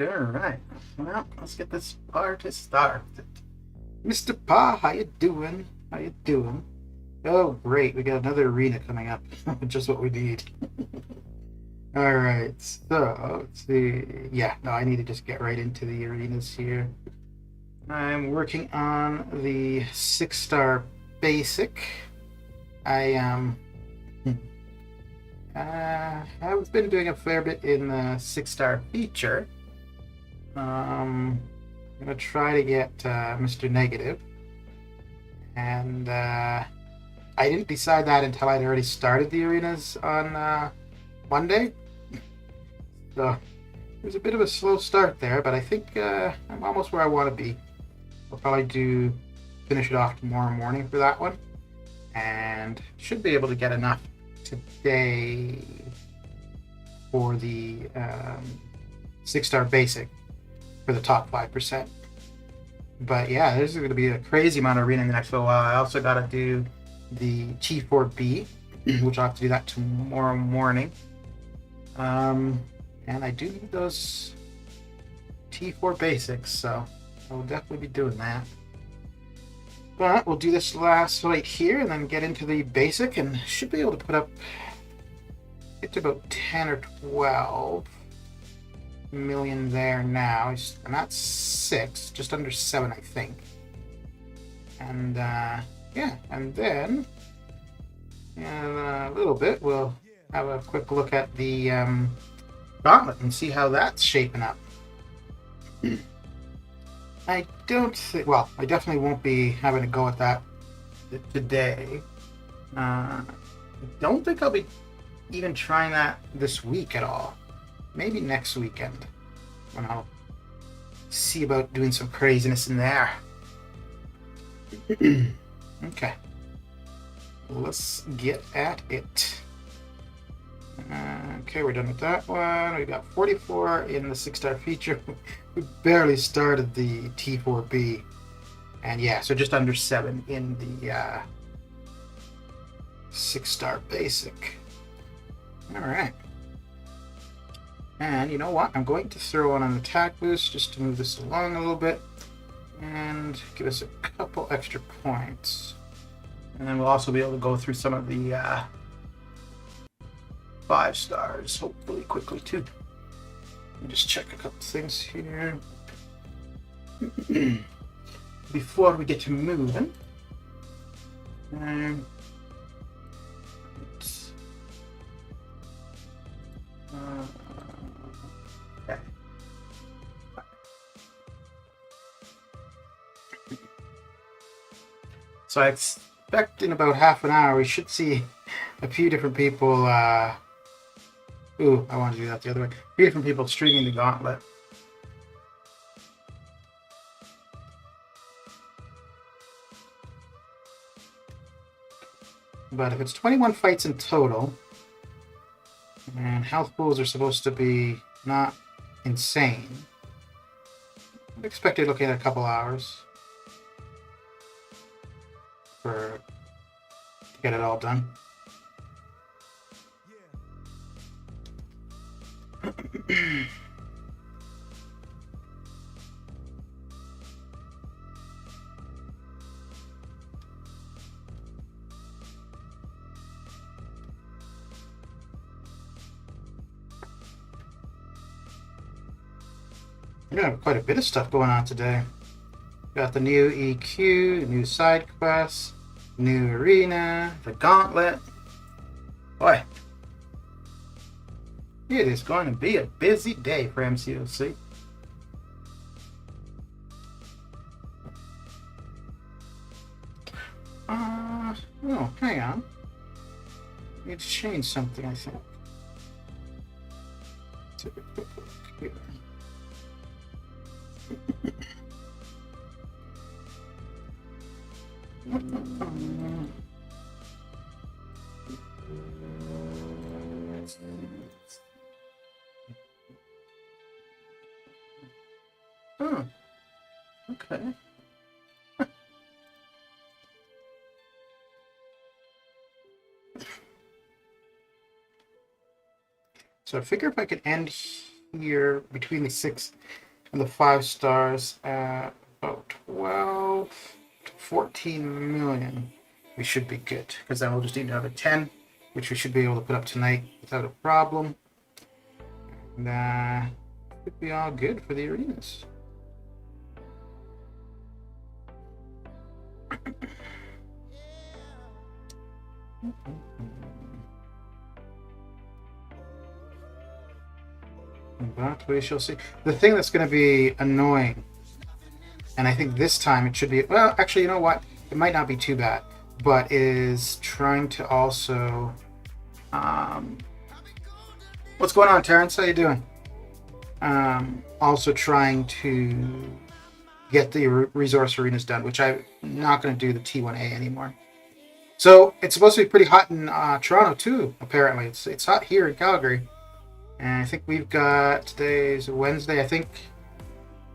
Alright. Well, let's get this party started. Mr. Pa, how you doing? How you doing? Oh, great. We got another arena coming up. Just what we need. Alright, so, let's see. Yeah, no, I need to just get right into the arenas here. I'm working on the 6-star basic. I've been doing a fair bit in the 6-star feature. I'm gonna try to get Mr. Negative, and I didn't decide that until I'd already started the arenas on Monday. So it was a bit of a slow start there, but I think I'm almost where I want to be. I'll probably finish it off tomorrow morning for that one, and should be able to get enough today for the 6-star basic for the top 5%. But yeah, there's going to be a crazy amount of arena in the next little while. I also got to do the T4B, which I'll have to do that tomorrow morning. And I do need those T4 basics, so I will definitely be doing that. But we'll do this last fight here and then get into the basic, and should be able to put up, get to about 10 or 12 million there now. I'm at 6, just under 7, I think. And yeah, and then in a little bit we'll have a quick look at the Gauntlet and see how that's shaping up. I don't think, well, I definitely won't be having a go at that today. I don't think I'll be even trying that this week at all. Maybe next weekend, when I'll see about doing some craziness in there. Okay, let's get at it. Okay, we're done with that one. We got 44 in the 6-star feature. We barely started the T4B, and yeah, so just under 7 in the 6-star basic. All right. And you know what? I'm going to throw on an attack boost just to move this along a little bit and give us a couple extra points. And then we'll also be able to go through some of the 5 stars, hopefully quickly too. Let me just check a couple things here before we get to moving. Okay. So I expect in about half an hour we should see a few different people. Ooh, I want to do that the other way. A few different people streaming the Gauntlet. But if it's 21 fights in total, and health pools are supposed to be not insane, I'd expect you're looking at a couple hours to get it all done. We got quite a bit of stuff going on today. Got the new EQ, the new side quests, new arena, the Gauntlet. Boy, it is going to be a busy day for MCOC. Oh, hang on. I need to change something, I think. Take a quick look here. Oh, okay. So I figure if I could end here between the 6 and the 5 stars at about 12 to 14 million, we should be good. Because then we'll just need another 10, which we should be able to put up tonight without a problem. And should be all good for the arenas. But we shall see. The thing that's going to be annoying, and I think this time it should be, well, actually, you know what? It might not be too bad, but is trying to also, what's going on, Terrence? How you doing? Also trying to get the resource arenas done, which I'm not going to do the T1A anymore. So it's supposed to be pretty hot in Toronto too, apparently. It's hot here in Calgary. And I think we've got, today's Wednesday, I think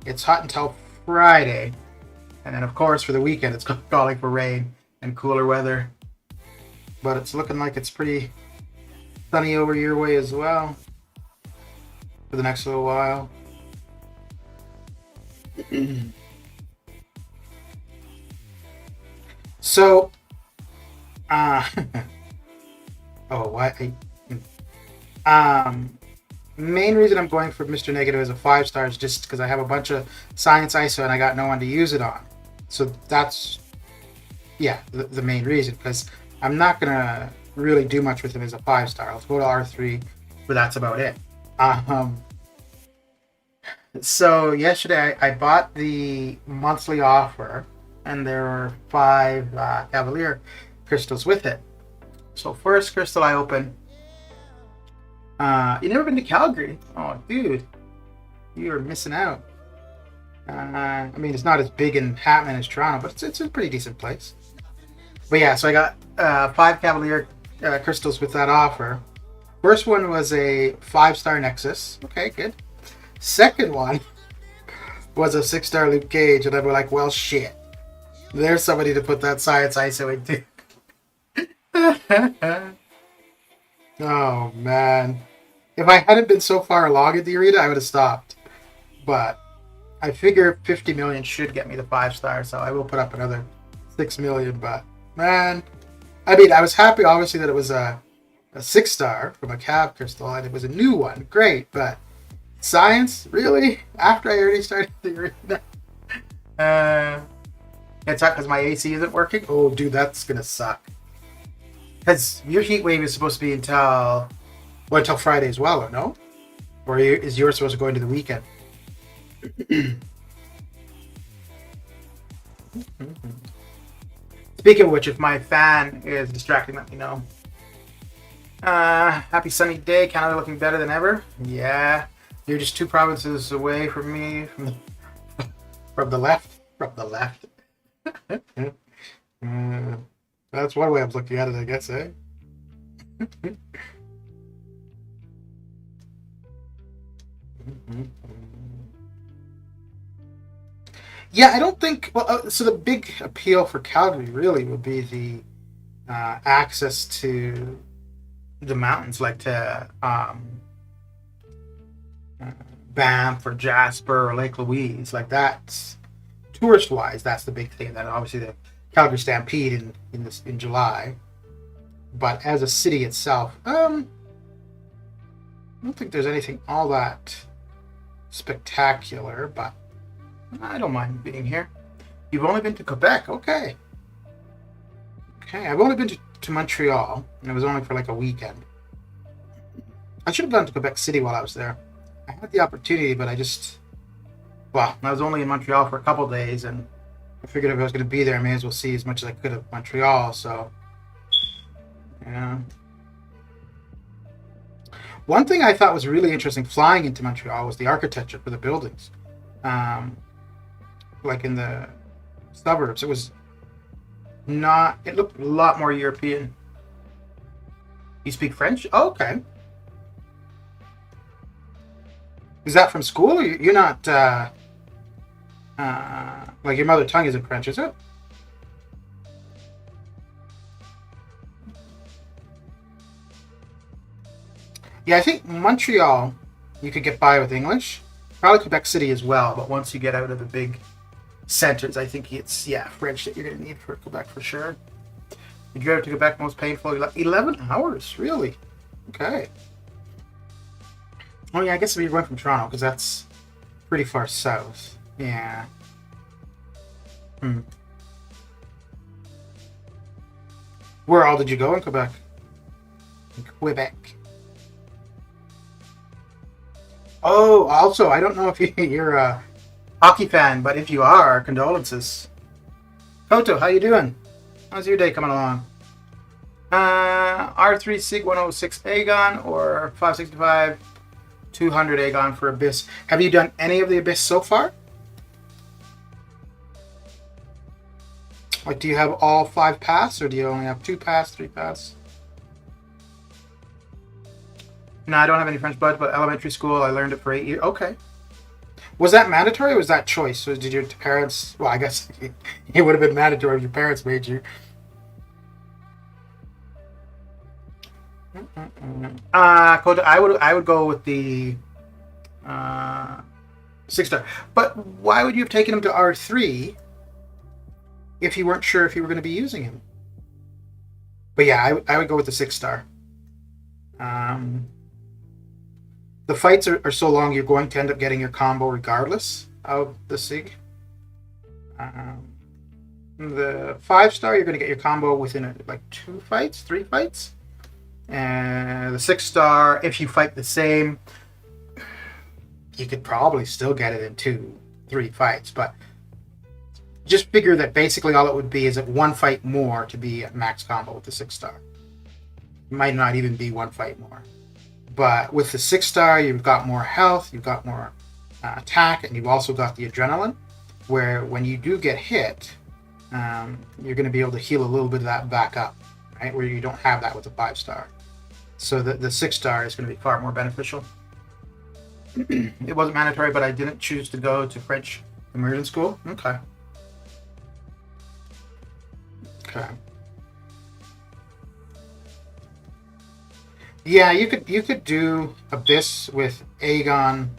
it's hot until Friday. And then, of course, for the weekend, it's calling for rain and cooler weather. But it's looking like it's pretty sunny over your way as well for the next little while. So, oh, what? Main reason I'm going for Mr. Negative as a 5-star is just because I have a bunch of Science ISO and I got no one to use it on. So that's, yeah, the main reason, because I'm not going to really do much with him as a 5-star. I'll go to R3, but that's about it. So yesterday I bought the monthly offer, and there were 5 Cavalier crystals with it. So first crystal I opened. You never been to Calgary? Oh, dude, you are missing out. I mean, it's not as big and happening as Toronto, but it's a pretty decent place. But yeah, so I got 5 Cavalier crystals with that offer. First one was a 5-star Nexus. Okay, good. Second one was a 6-star Luke Cage, and I was like, well, shit. There's somebody to put that Science ISO into. Oh, man. If I hadn't been so far along in the arena, I would have stopped. But I figure 50 million should get me the 5-star, so I will put up another 6 million. But, man, I mean, I was happy, obviously, that it was a 6-star from a Cav crystal, and it was a new one. Great, but Science? Really? After I already started the arena? It's not because my AC isn't working? Oh, dude, that's going to suck. Because your heat wave is supposed to be until Friday as well, or no? Or is yours supposed to go into the weekend? Speaking of which, if my fan is distracting, let me know. Happy sunny day. Canada looking better than ever. Yeah, you're just 2 provinces away from me. From the left. That's one way of looking at it, I guess, eh? Yeah, I don't think. Well, so the big appeal for Calgary really would be the access to the mountains, like to Banff or Jasper or Lake Louise. Like that's tourist wise, that's the big thing. Then obviously the Calgary Stampede in July. But as a city itself, I don't think there's anything all that spectacular. But I don't mind being here. You've only been to Quebec, okay? Okay, I've only been to Montreal, and it was only for like a weekend. I should have gone to Quebec City while I was there. I had the opportunity, but I was only in Montreal for a couple days, and I figured if I was going to be there, I may as well see as much as I could of Montreal, so, yeah. One thing I thought was really interesting flying into Montreal was the architecture for the buildings. Like in the suburbs, it looked a lot more European. You speak French? Oh, okay. Is that from school? Or you're not, like your mother tongue isn't French, is it? Yeah, I think Montreal, you could get by with English. Probably Quebec City as well, but once you get out of the big centers, I think it's, French that you're going to need for Quebec for sure. You drove to Quebec most painful, 11 hours, really? Okay. Oh yeah, I guess we went from Toronto, because that's pretty far south. Yeah. Where all did you go in Quebec? In Quebec. Oh, also, I don't know if you're a hockey fan, but if you are, condolences. Koto, how you doing? How's your day coming along? R3 Sig 106 Aegon or 565 200 Aegon for Abyss. Have you done any of the Abyss so far? Like, do you have all 5 pass, or do you only have 2 pass, 3 pass? No, I don't have any French blood, but elementary school, I learned it for 8 years. Okay. Was that mandatory, or was that choice? So did your parents... Well, I guess it would have been mandatory if your parents made you. Coda, I would go with the 6-star. But why would you have taken him to R3 if you weren't sure if you were going to be using him? But yeah, I would go with the 6-star. The fights are so long, you're going to end up getting your combo regardless of the SIG. The 5-star, you're going to get your combo within 2 fights, 3 fights. And the 6-star, if you fight the same, you could probably still get it in 2-3 fights. But just figure that basically all it would be is that 1 fight more to be at max combo with the 6-star. It might not even be 1 fight more. But with the 6-star, you've got more health, you've got more attack, and you've also got the adrenaline, where when you do get hit, you're going to be able to heal a little bit of that back up, right? Where you don't have that with the 5-star. So the 6-star is going to be far more beneficial. It wasn't mandatory, but I didn't choose to go to French immersion school. Okay. Okay. Yeah, you could do Abyss with Aegon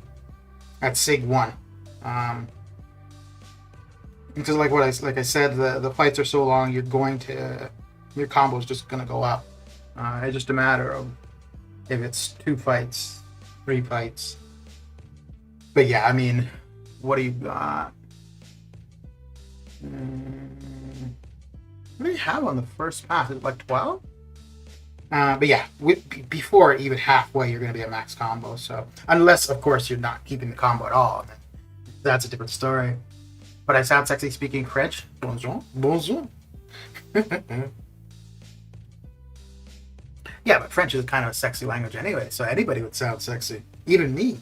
at Sig 1. Because like I said, the fights are so long, your combo is just gonna go up. It's just a matter of if it's 2 fights, 3 fights. But yeah, I mean, what do you got? What do you have on the first pass? Is it like 12? But yeah, before even halfway, you're going to be at max combo. So unless, of course, you're not keeping the combo at all, then that's a different story. But I sound sexy speaking French. Bonjour, bonjour. Yeah, but French is kind of a sexy language anyway, so anybody would sound sexy, even me.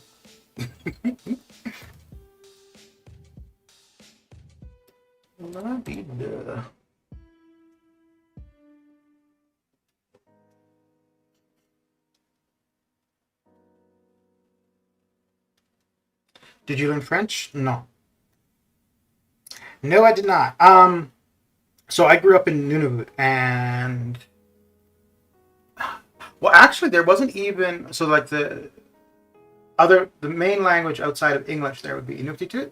Did you learn French? No. No, I did not. So I grew up in Nunavut, and well, actually, there wasn't even the main language outside of English there would be Inuktitut,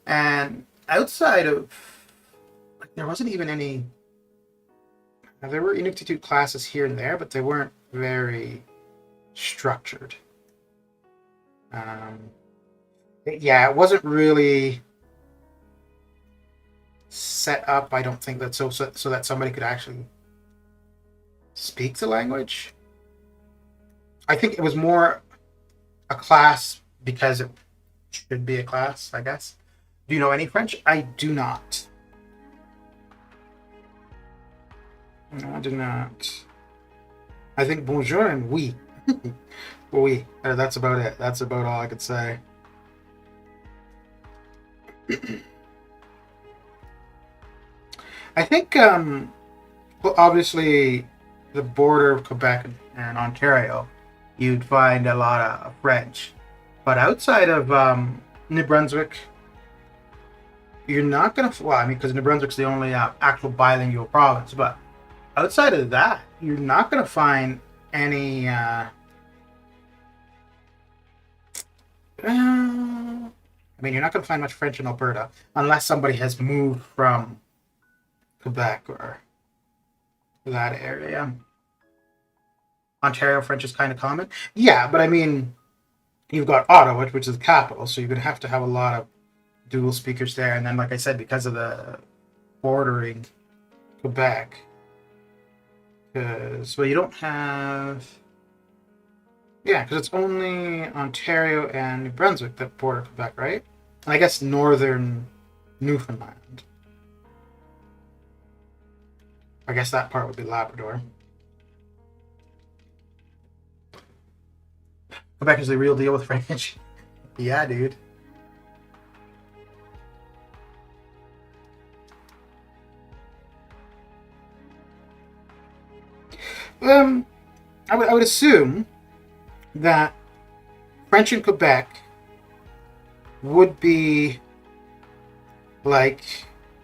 and outside of, like, there wasn't even any. Now, there were Inuktitut classes here and there, but they weren't very structured. Yeah, it wasn't really set up. I don't think that so that somebody could actually speak the language. I think it was more a class because it should be a class, I guess. Do you know any French? I do not. No, I do not. I think bonjour and oui. Oui. That's about it. That's about all I could say. I think, well, obviously, the border of Quebec and Ontario, you'd find a lot of French. But outside of New Brunswick, you're not going to, well, I mean, because New Brunswick's the only actual bilingual province, but outside of that, you're not going to find any, I mean, you're not going to find much French in Alberta unless somebody has moved from Quebec or that area. Ontario French is kind of common. Yeah, but I mean, you've got Ottawa, which is the capital, so you're going to have a lot of dual speakers there. And then, like I said, because of the bordering Quebec, because, well, you don't have... Yeah, because it's only Ontario and New Brunswick that border Quebec, right? And I guess northern Newfoundland. I guess that part would be Labrador. Quebec is the real deal with French. Yeah, dude. I would assume that French in Quebec would be like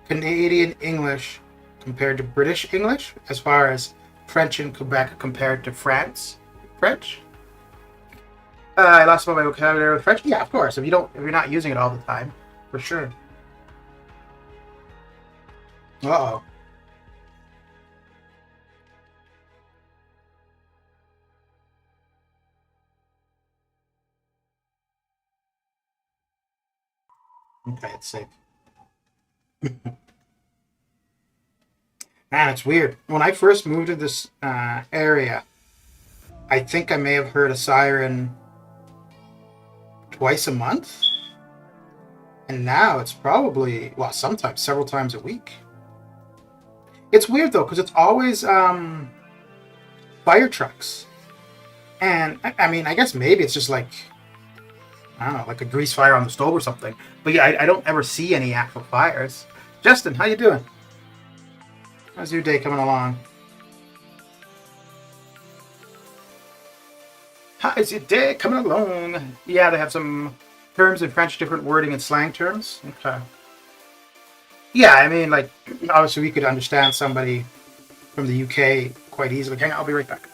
Canadian English compared to British English, as far as French in Quebec compared to France French. I lost my vocabulary with French. Yeah, of course. If you're not using it all the time, for sure. Uh oh. Okay, it's safe. Man, it's weird. When I first moved to this area, I think I may have heard a siren twice a month. And now it's probably, well, sometimes several times a week. It's weird, though, because it's always fire trucks. And, I mean, I guess maybe it's just like, I don't know, like a grease fire on the stove or something. But yeah, I don't ever see any actual fires. Justin, how you doing? How's your day coming along? How is your day coming along? Yeah, they have some terms in French, different wording and slang terms. Okay. Yeah, I mean, like, obviously we could understand somebody from the UK quite easily. Hang on, I'll be right back.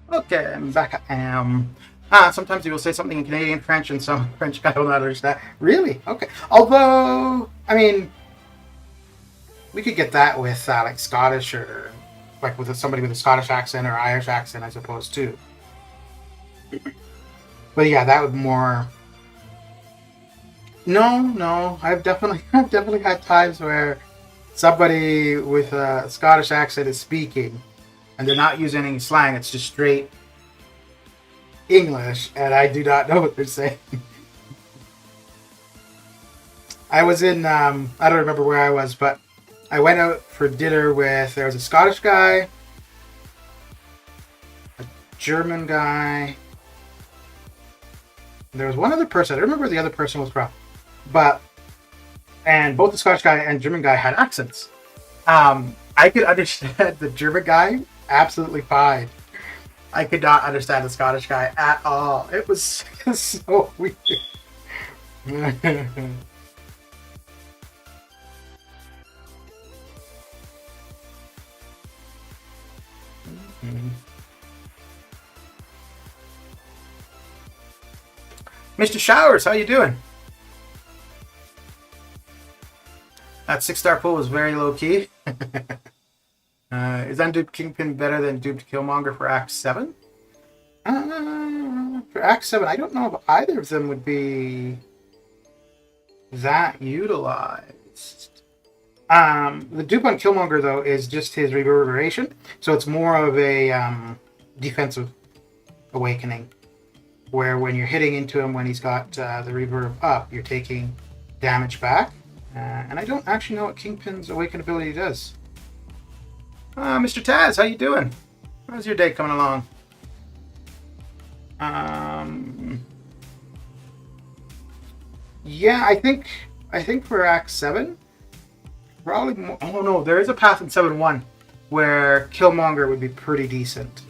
Okay, I'm back. Sometimes you will say something in Canadian French and some French I don't understand. Really? Okay. Although, I mean, we could get that with like Scottish or like with somebody with a Scottish accent or Irish accent, I suppose, too. But yeah, that would more. No, I've definitely had times where somebody with a Scottish accent is speaking, and they're not using any slang. It's just straight English, and I do not know what they're saying. I was in, I don't remember where I was, but I went out for dinner with, there was a Scottish guy, a German guy, there was one other person. I don't remember where the other person was from, and both the Scottish guy and German guy had accents. I could understand the German guy absolutely fine. I could not understand the Scottish guy at all. It was so weird. Mr. Showers, how you doing? That 6-star pool was very low key. Is Unduped Kingpin better than Duped Killmonger for Act 7? For Act 7, I don't know if either of them would be that utilized. The dupe on Killmonger, though, is just his reverberation, so it's more of a defensive awakening, where when you're hitting into him when he's got the reverb up, you're taking damage back. And I don't actually know what Kingpin's awaken ability does. Mr. Taz, how you doing? How's your day coming along? Yeah, I think for Act 7, probably more, oh no, there is a path in 7-1 where Killmonger would be pretty decent.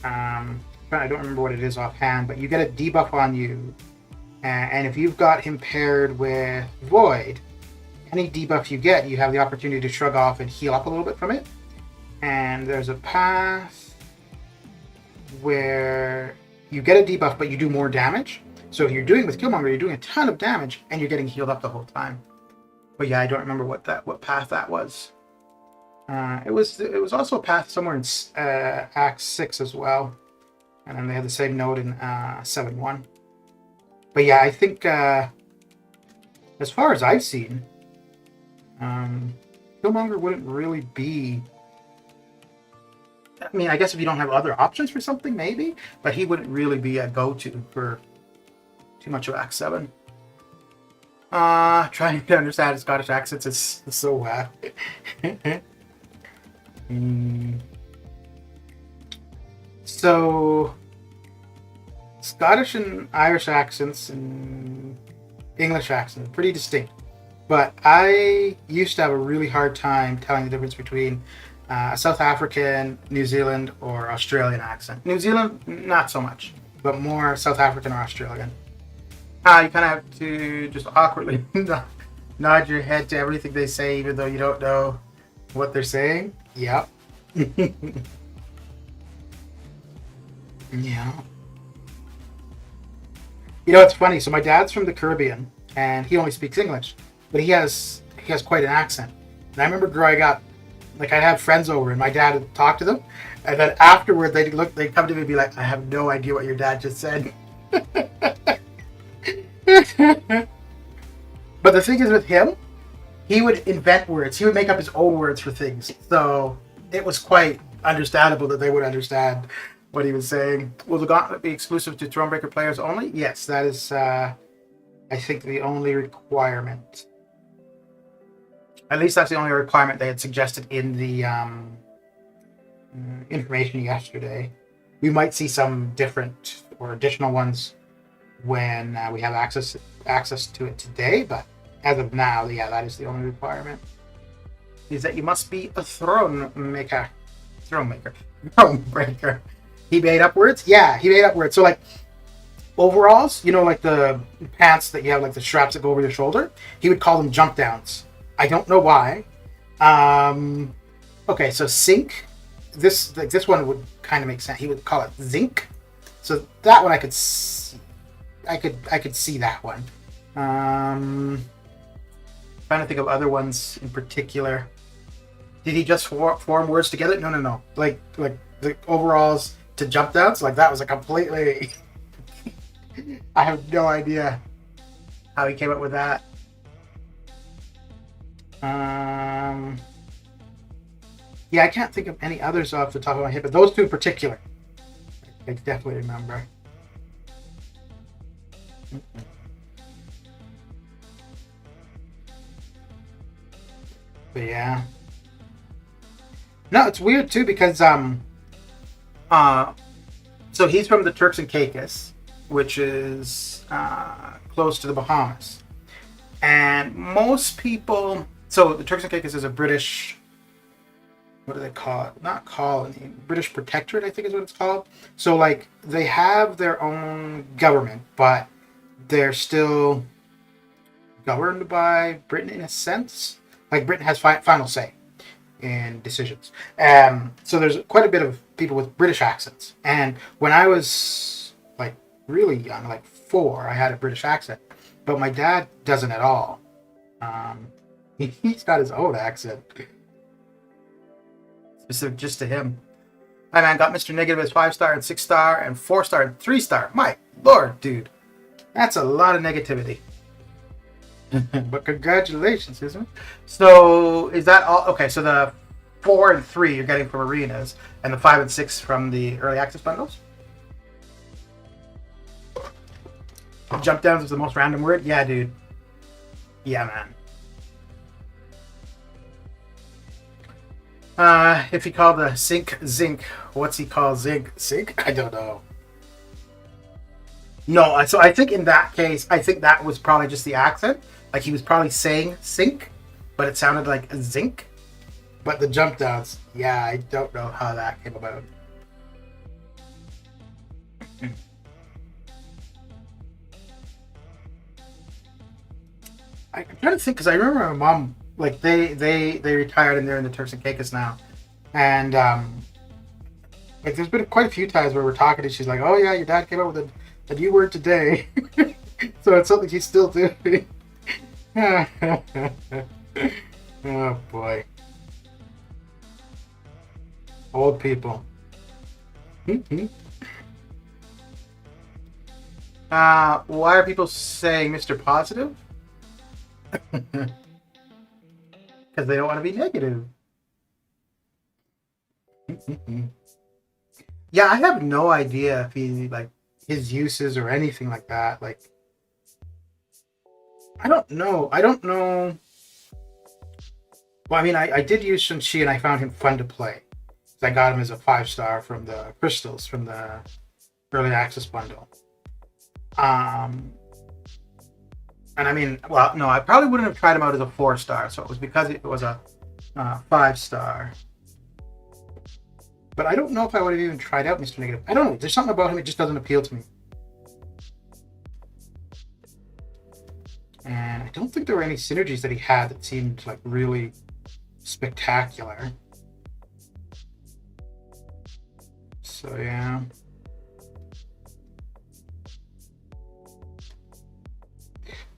I don't remember what it is offhand, but you get a debuff on you, and if you've got him paired with Void, any debuff you get, you have the opportunity to shrug off and heal up a little bit from it. And there's a path where you get a debuff, but you do more damage. So if you're doing with Killmonger, you're doing a ton of damage, and you're getting healed up the whole time. But yeah, I don't remember what path that was. It was also a path somewhere in Act 6 as well, and then they had the same node in 7-1. But yeah, I think as far as I've seen, Killmonger wouldn't really be. I mean, I guess if you don't have other options for something, maybe, but he wouldn't really be a go-to for too much of Act 7. Trying to understand Scottish accents is so bad. So, Scottish and Irish accents and English accents are pretty distinct. But I used to have a really hard time telling the difference between a South African, New Zealand, or Australian accent. New Zealand, not so much, but more South African or Australian. You kind of have to just awkwardly nod your head to everything they say, even though you don't know what they're saying. Yep. Yeah. You know, it's funny. So my dad's from the Caribbean, and he only speaks English, but he has quite an accent. And I remember growing up, like I'd have friends over, and my dad would talk to them, and then afterward they'd come to me and be like, "I have no idea what your dad just said." But the thing is with him, he would invent words. He would make up his own words for things. So it was quite understandable that they would understand what he was saying. Will the Gauntlet be exclusive to Thronebreaker players only? Yes, that is, I think, the only requirement. At least that's the only requirement they had suggested in the information yesterday. We might see some different or additional ones when we have access to it today, but as of now, yeah, that is the only requirement. Is that you must be a Thronebreaker. He made up words? Yeah, he made up words. So like overalls, you know, like the pants that you have, like the straps that go over your shoulder, he would call them jump downs. I don't know why. Okay, so sink. This one would kind of make sense. He would call it zinc. So that one I could see. I could see that one. Trying to think of other ones in particular. Did he just form words together? No. Like the overalls to jump downs. Like that was a completely. I have no idea how he came up with that. Yeah, I can't think of any others off the top of my head, but those two in particular, I definitely remember. But yeah. No, it's weird too because uh so he's from the Turks and Caicos, which is close to the Bahamas. And most people, so the Turks and Caicos is a British, what do they call it? Not colony, British protectorate, I think is what it's called. So like they have their own government, but they're still governed by Britain in a sense. Like Britain has final say in decisions. So there's quite a bit of people with British accents. And when I was like really young, like 4, I had a British accent, but my dad doesn't at all. He's got his own accent, specific just to him. Hi man, got Mr. Negative as 5-star and 6-star and 4-star and 3-star. My lord, dude, that's a lot of negativity. But congratulations, isn't it? So is that all? Okay, so the 4 and 3 you're getting from arenas, and the 5 and 6 from the early access bundles. Jump downs is the most random word. Yeah, dude. Yeah, man. If he called the sink zinc, what's he call zinc? Sink? I don't know. No, so I think in that case, I think that was probably just the accent. Like he was probably saying sink, but it sounded like a zinc. But the jump downs, yeah, I don't know how that came about. I'm trying to think because I remember my mom, like they retired and they're in the Turks and Caicos now, and like there's been quite a few times where we're talking and she's like, "Oh yeah, your dad came up with a new word today," so it's something he's still doing. Oh boy, old people. Why are people saying Mr. Positive? Because they don't want to be negative. Yeah, I have no idea if he like his uses or anything like that. Like, I don't know. Well, I mean, I did use Shun-Chi and I found him fun to play. I got him as a 5-star from the crystals from the early access bundle. And I mean, well, no, I probably wouldn't have tried him out as a 4-star. So it was because it was a 5-star. But I don't know if I would have even tried out Mr. Negative. I don't know. There's something about him that just doesn't appeal to me. And I don't think there were any synergies that he had that seemed like really spectacular. So yeah.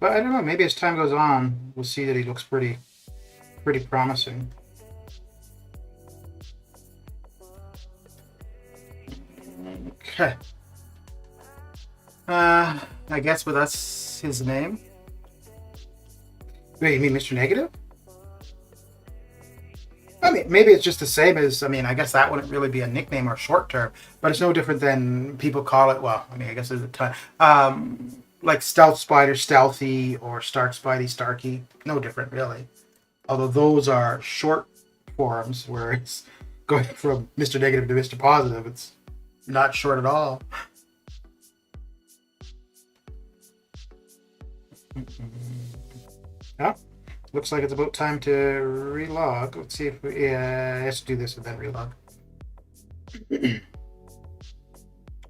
But I don't know, maybe as time goes on, we'll see that he looks pretty promising. Okay. I guess with us, his name. Wait, you mean Mr. Negative? I mean, maybe it's just the same as, I mean, I guess that wouldn't really be a nickname or short term, but it's no different than people call it, well, I mean, I guess there's a ton. Like Stealth Spider, Stealthy, or Stark Spidey, Starky. No different, really. Although those are short forms where it's going from Mr. Negative to Mr. Positive. It's not short at all. Oh, looks like it's about time to relog. Let's see if we let's do this and then relog.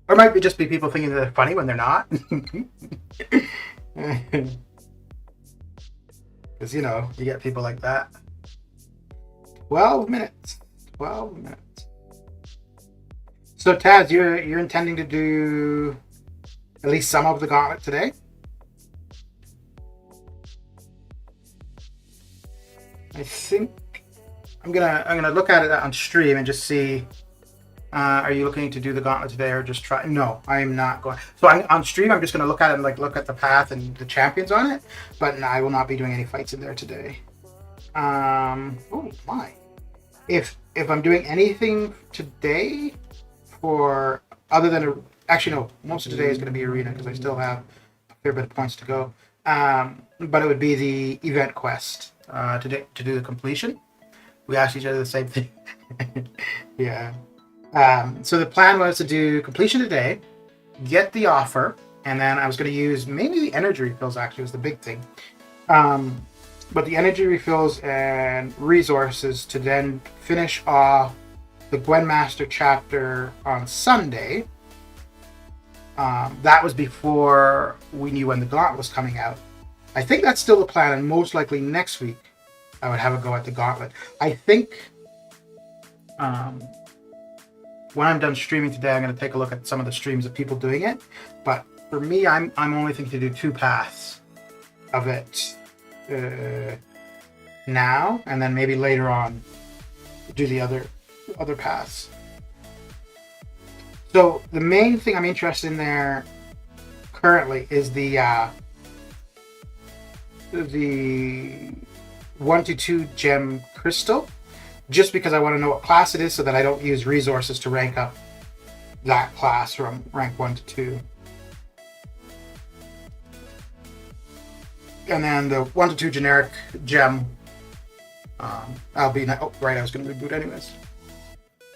Or it might just be people thinking they're funny when they're not. Because, you know, you get people like that. 12 minutes. 12 minutes. So, Taz, you're intending to do at least some of the Gauntlet today? I think I'm gonna look at it on stream and just see. Are you looking to do the Gauntlet today or just try? No, I am not going. So on stream, I'm just going to look at it and like look at the path and the champions on it. But no, I will not be doing any fights in there today. Oh my! If I'm doing anything today for other than actually no, most of today is going to be arena because I still have a fair bit of points to go. But it would be the event quest to do the completion. We asked each other the same thing. Yeah. So the plan was to do completion today, get the offer, and then I was going to use mainly the energy refills. Actually, was the big thing. But the energy refills and resources to then finish off the Gwynmaster chapter on Sunday. That was before we knew when the Gauntlet was coming out. I think that's still the plan, and most likely next week I would have a go at the Gauntlet. I think when I'm done streaming today, I'm going to take a look at some of the streams of people doing it. But for me, I'm only thinking to do 2 paths of it now, and then maybe later on do the other paths. So the main thing I'm interested in there currently is the 1-2 gem crystal, just because I want to know what class it is so that I don't use resources to rank up that class from rank 1 to 2. And then the 1-2 generic gem, that'll be nice. Oh, right, I was going to reboot anyways.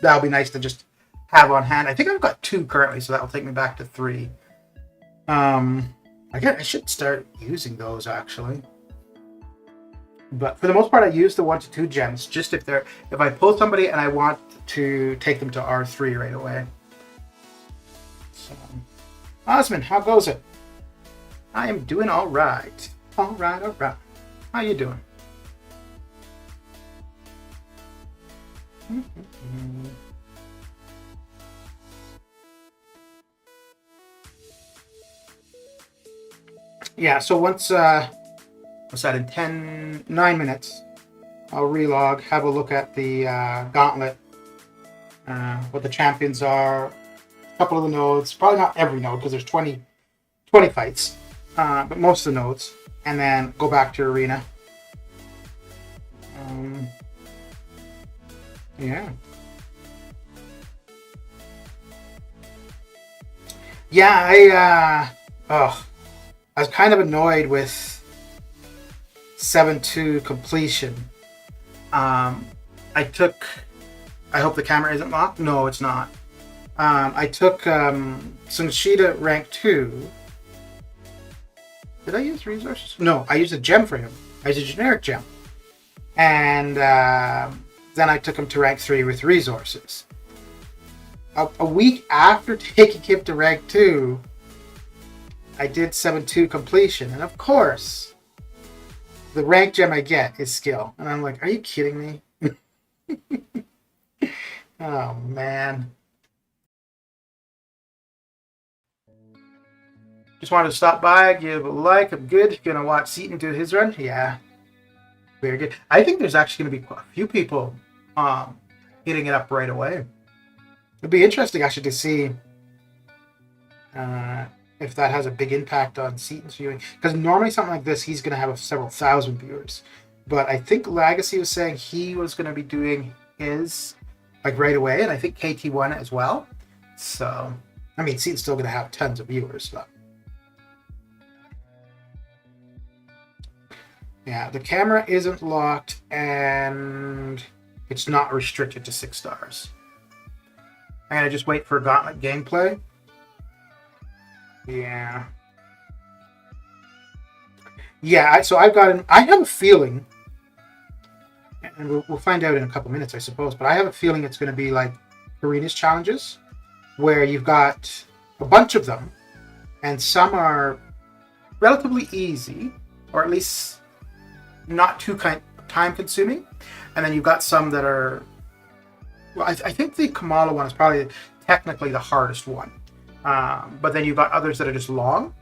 That'll be nice to just have on hand. I think I've got 2 currently, so that will take me back to 3. I should start using those actually. But for the most part, I use the 1-2 gems just if I pull somebody and I want to take them to R3 right away. So, Osman, how goes it? I am doing all right. All right. How you doing? Yeah, so once, what's that, in 9 minutes, I'll relog, have a look at the Gauntlet, what the champions are, a couple of the nodes, probably not every node because there's 20 fights, but most of the nodes, and then go back to Arena. Yeah. Yeah, I was kind of annoyed with 7-2 completion. I hope the camera isn't locked. No, it's not. I took Sunshida rank 2. Did I use resources? No, I used a gem for him. I used a generic gem. And then I took him to rank 3 with resources. A week after taking him to rank 2, I did 7-2 completion. And of course, the rank gem I get is skill. And I'm like, are you kidding me? Oh, man. Just wanted to stop by, give a like. I'm good. Gonna watch Seaton do his run. Yeah. Very good. I think there's actually going to be quite a few people hitting it up right away. It'd be interesting actually to see if that has a big impact on Seaton's viewing. Because normally something like this, he's going to have several thousand viewers. But I think Legacy was saying he was going to be doing his like right away, and I think KT1 as well. So, I mean, Seaton's still going to have tons of viewers, but yeah, the camera isn't locked and it's not restricted to 6 stars. I'm gonna just wait for Gauntlet gameplay. Yeah. Yeah, so I have a feeling, and we'll find out in a couple minutes, I suppose, but I have a feeling it's going to be like Arenas challenges, where you've got a bunch of them, and some are relatively easy, or at least not too time consuming, and then you've got some that are, well, I think the Kamala one is probably technically the hardest one, but then you've got others that are just long,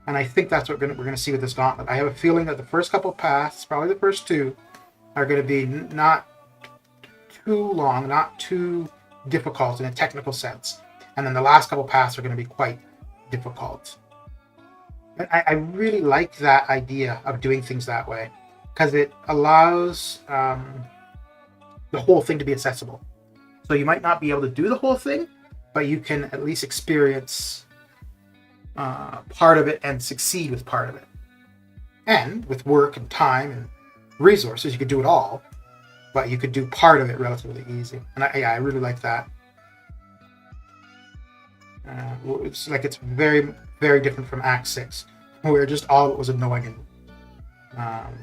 and I think that's what we're going to see with this Gauntlet. I have a feeling that the first couple paths, probably the first 2, are going to be not too long, not too difficult in a technical sense, and then the last couple paths are going to be quite difficult. And I really like that idea of doing things that way, because it allows the whole thing to be accessible. So you might not be able to do the whole thing, but you can at least experience part of it and succeed with part of it. And with work and time and resources. You could do it all, but you could do part of it relatively easy. And I really like that. It's like it's very, very different from Act 6, where just all of it was annoying and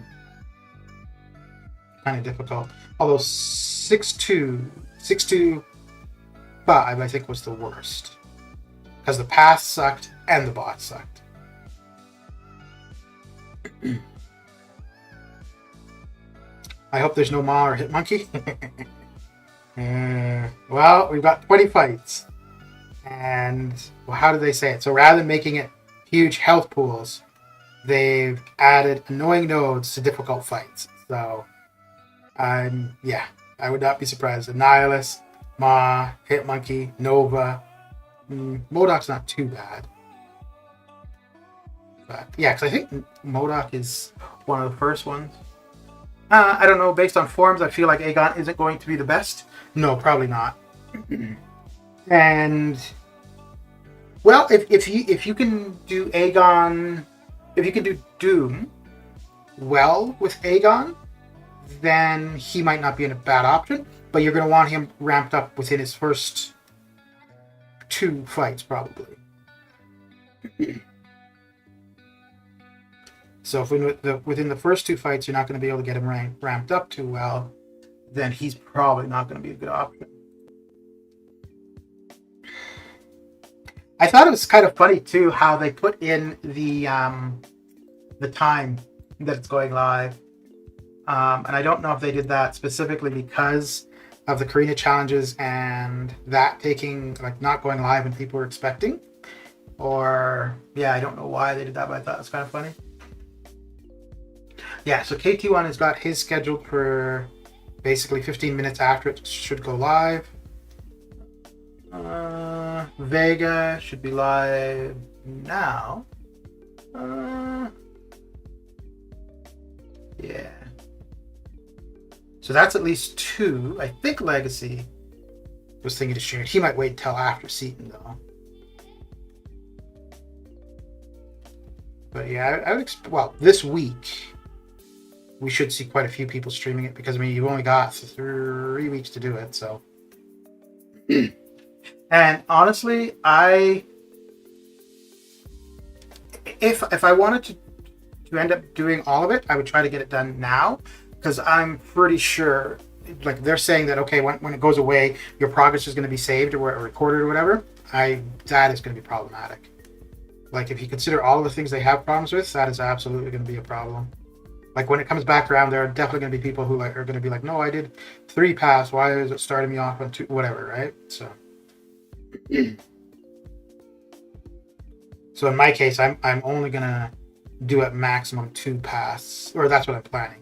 kind of difficult. Although 6.2.5, I think, was the worst. Because the path sucked and the boss sucked. I hope there's no Maw or Hitmonkey. Well, we've got 20 fights. And, well, how do they say it? So rather than making it huge health pools, they've added annoying nodes to difficult fights. So, yeah, I would not be surprised. Annihilus, Maw, Hitmonkey, Nova. MODOK's not too bad. But, yeah, because I think MODOK is one of the first ones. I don't know, based on forms, I feel like Aegon isn't going to be the best. No, probably not. And, well, if you can do Aegon, if you can do Doom well with Aegon, then he might not be a bad option, but you're going to want him ramped up within his first 2 fights, probably. So if within the first 2 fights you're not going to be able to get him ramped up too well, then he's probably not going to be a good option. I thought it was kind of funny too how they put in the time that it's going live, and I don't know if they did that specifically because of the Karina challenges and that taking, like, not going live when people were expecting, or yeah, I don't know why they did that, but I thought it was kind of funny. Yeah, so KT1 has got his scheduled for basically 15 minutes after it should go live. Vega should be live now. Yeah. So that's at least 2. I think Legacy was thinking to stream it. He might wait until after Seaton, though. But yeah, I would well, this week we should see quite a few people streaming it because, I mean, you've only got 3 weeks to do it, so. And honestly, if I wanted to end up doing all of it, I would try to get it done now, because I'm pretty sure, like, they're saying that, okay, when it goes away, your progress is going to be saved or recorded or whatever. That is going to be problematic. Like, if you consider all of the things they have problems with, that is absolutely going to be a problem. Like, when it comes back around, there are definitely going to be people who are going to be like, no, I did 3 paths. Why is it starting me off on 2? Whatever, right? So in my case, I'm only going to do at maximum 2 paths, or that's what I'm planning.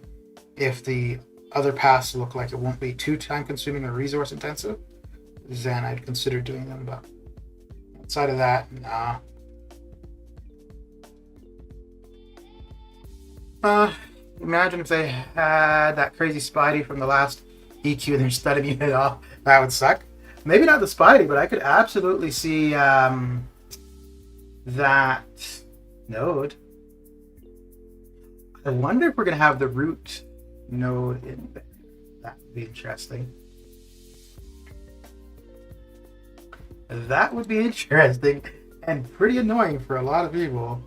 If the other paths look like it won't be too time consuming or resource intensive, then I'd consider doing them. But outside of that, nah. Imagine if they had that crazy Spidey from the last EQ and they're studying it off. That would suck. Maybe not the Spidey, but I could absolutely see that node. I wonder if we're going to have the root node in there. That would be interesting. That would be interesting and pretty annoying for a lot of people.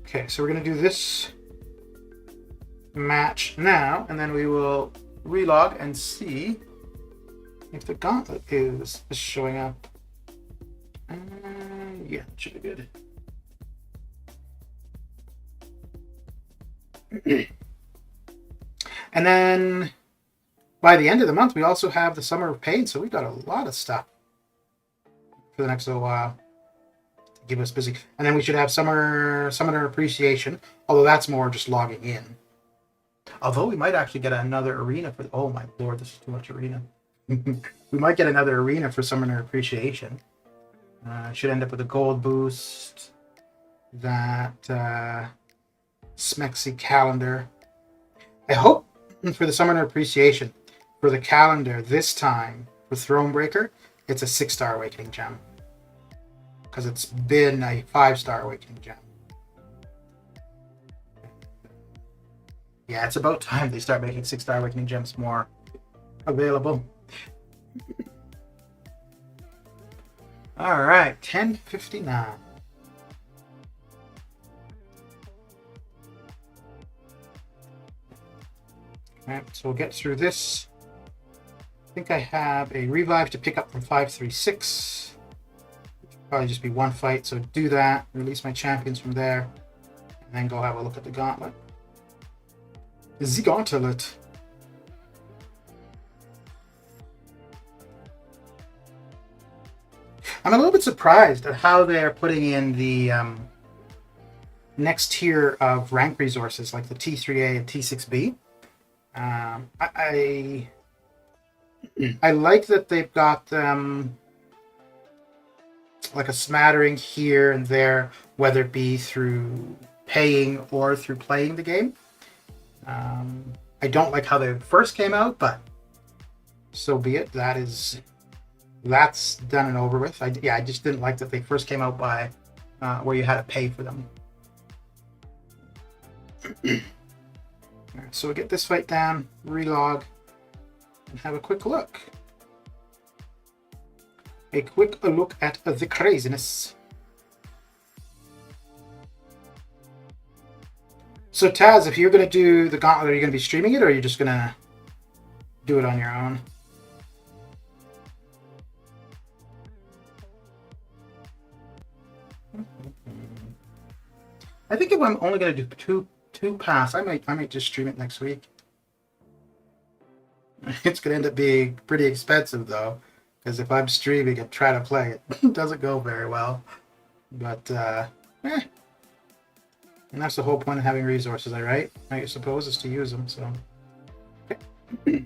Okay, so we're going to do this match now, and then we will relog and see if the Gauntlet is showing up. Yeah, it should be good. And then by the end of the month, we also have the Summer of Pain, so we've got a lot of stuff for the next little while to keep us busy. And then we should have Summoner Appreciation, although that's more just logging in. Although we might actually get another arena for... Oh my lord, this is too much arena. We might get another arena for Summoner Appreciation. Should end up with a gold boost. That Smexy calendar. I hope for the Summoner Appreciation, for the calendar this time, for Thronebreaker, it's a 6-star Awakening gem. because it's been a 5-star Awakening Gem. Yeah, it's about time they start making 6-star Awakening Gems more available. All right, 1059. All right, so we'll get through this. I think I have a revive to pick up from 536. Probably just be one fight, so do that. Release my champions from there, and then go have a look at the Gauntlet. The Gauntlet. I'm a little bit surprised at how they're putting in the next tier of rank resources, like the T3A and T6B. I like that they've got them like a smattering here and there, whether it be through paying or through playing the game. I don't like how they first came out, but so be it. That's done and over with. I just didn't like that they first came out by where you had to pay for them. Alright, so we'll get this fight down, relog, and have a quick look. A quick look at the craziness. So Taz, if you're going to do the Gauntlet, are you going to be streaming it, or are you just going to do it on your own? I think if I'm only going to do two pass, I might just stream it next week. It's going to end up being pretty expensive though, because if I'm streaming and try to play it, it doesn't go very well. But and that's the whole point of having resources, right? I suppose, is to use them. So, okay.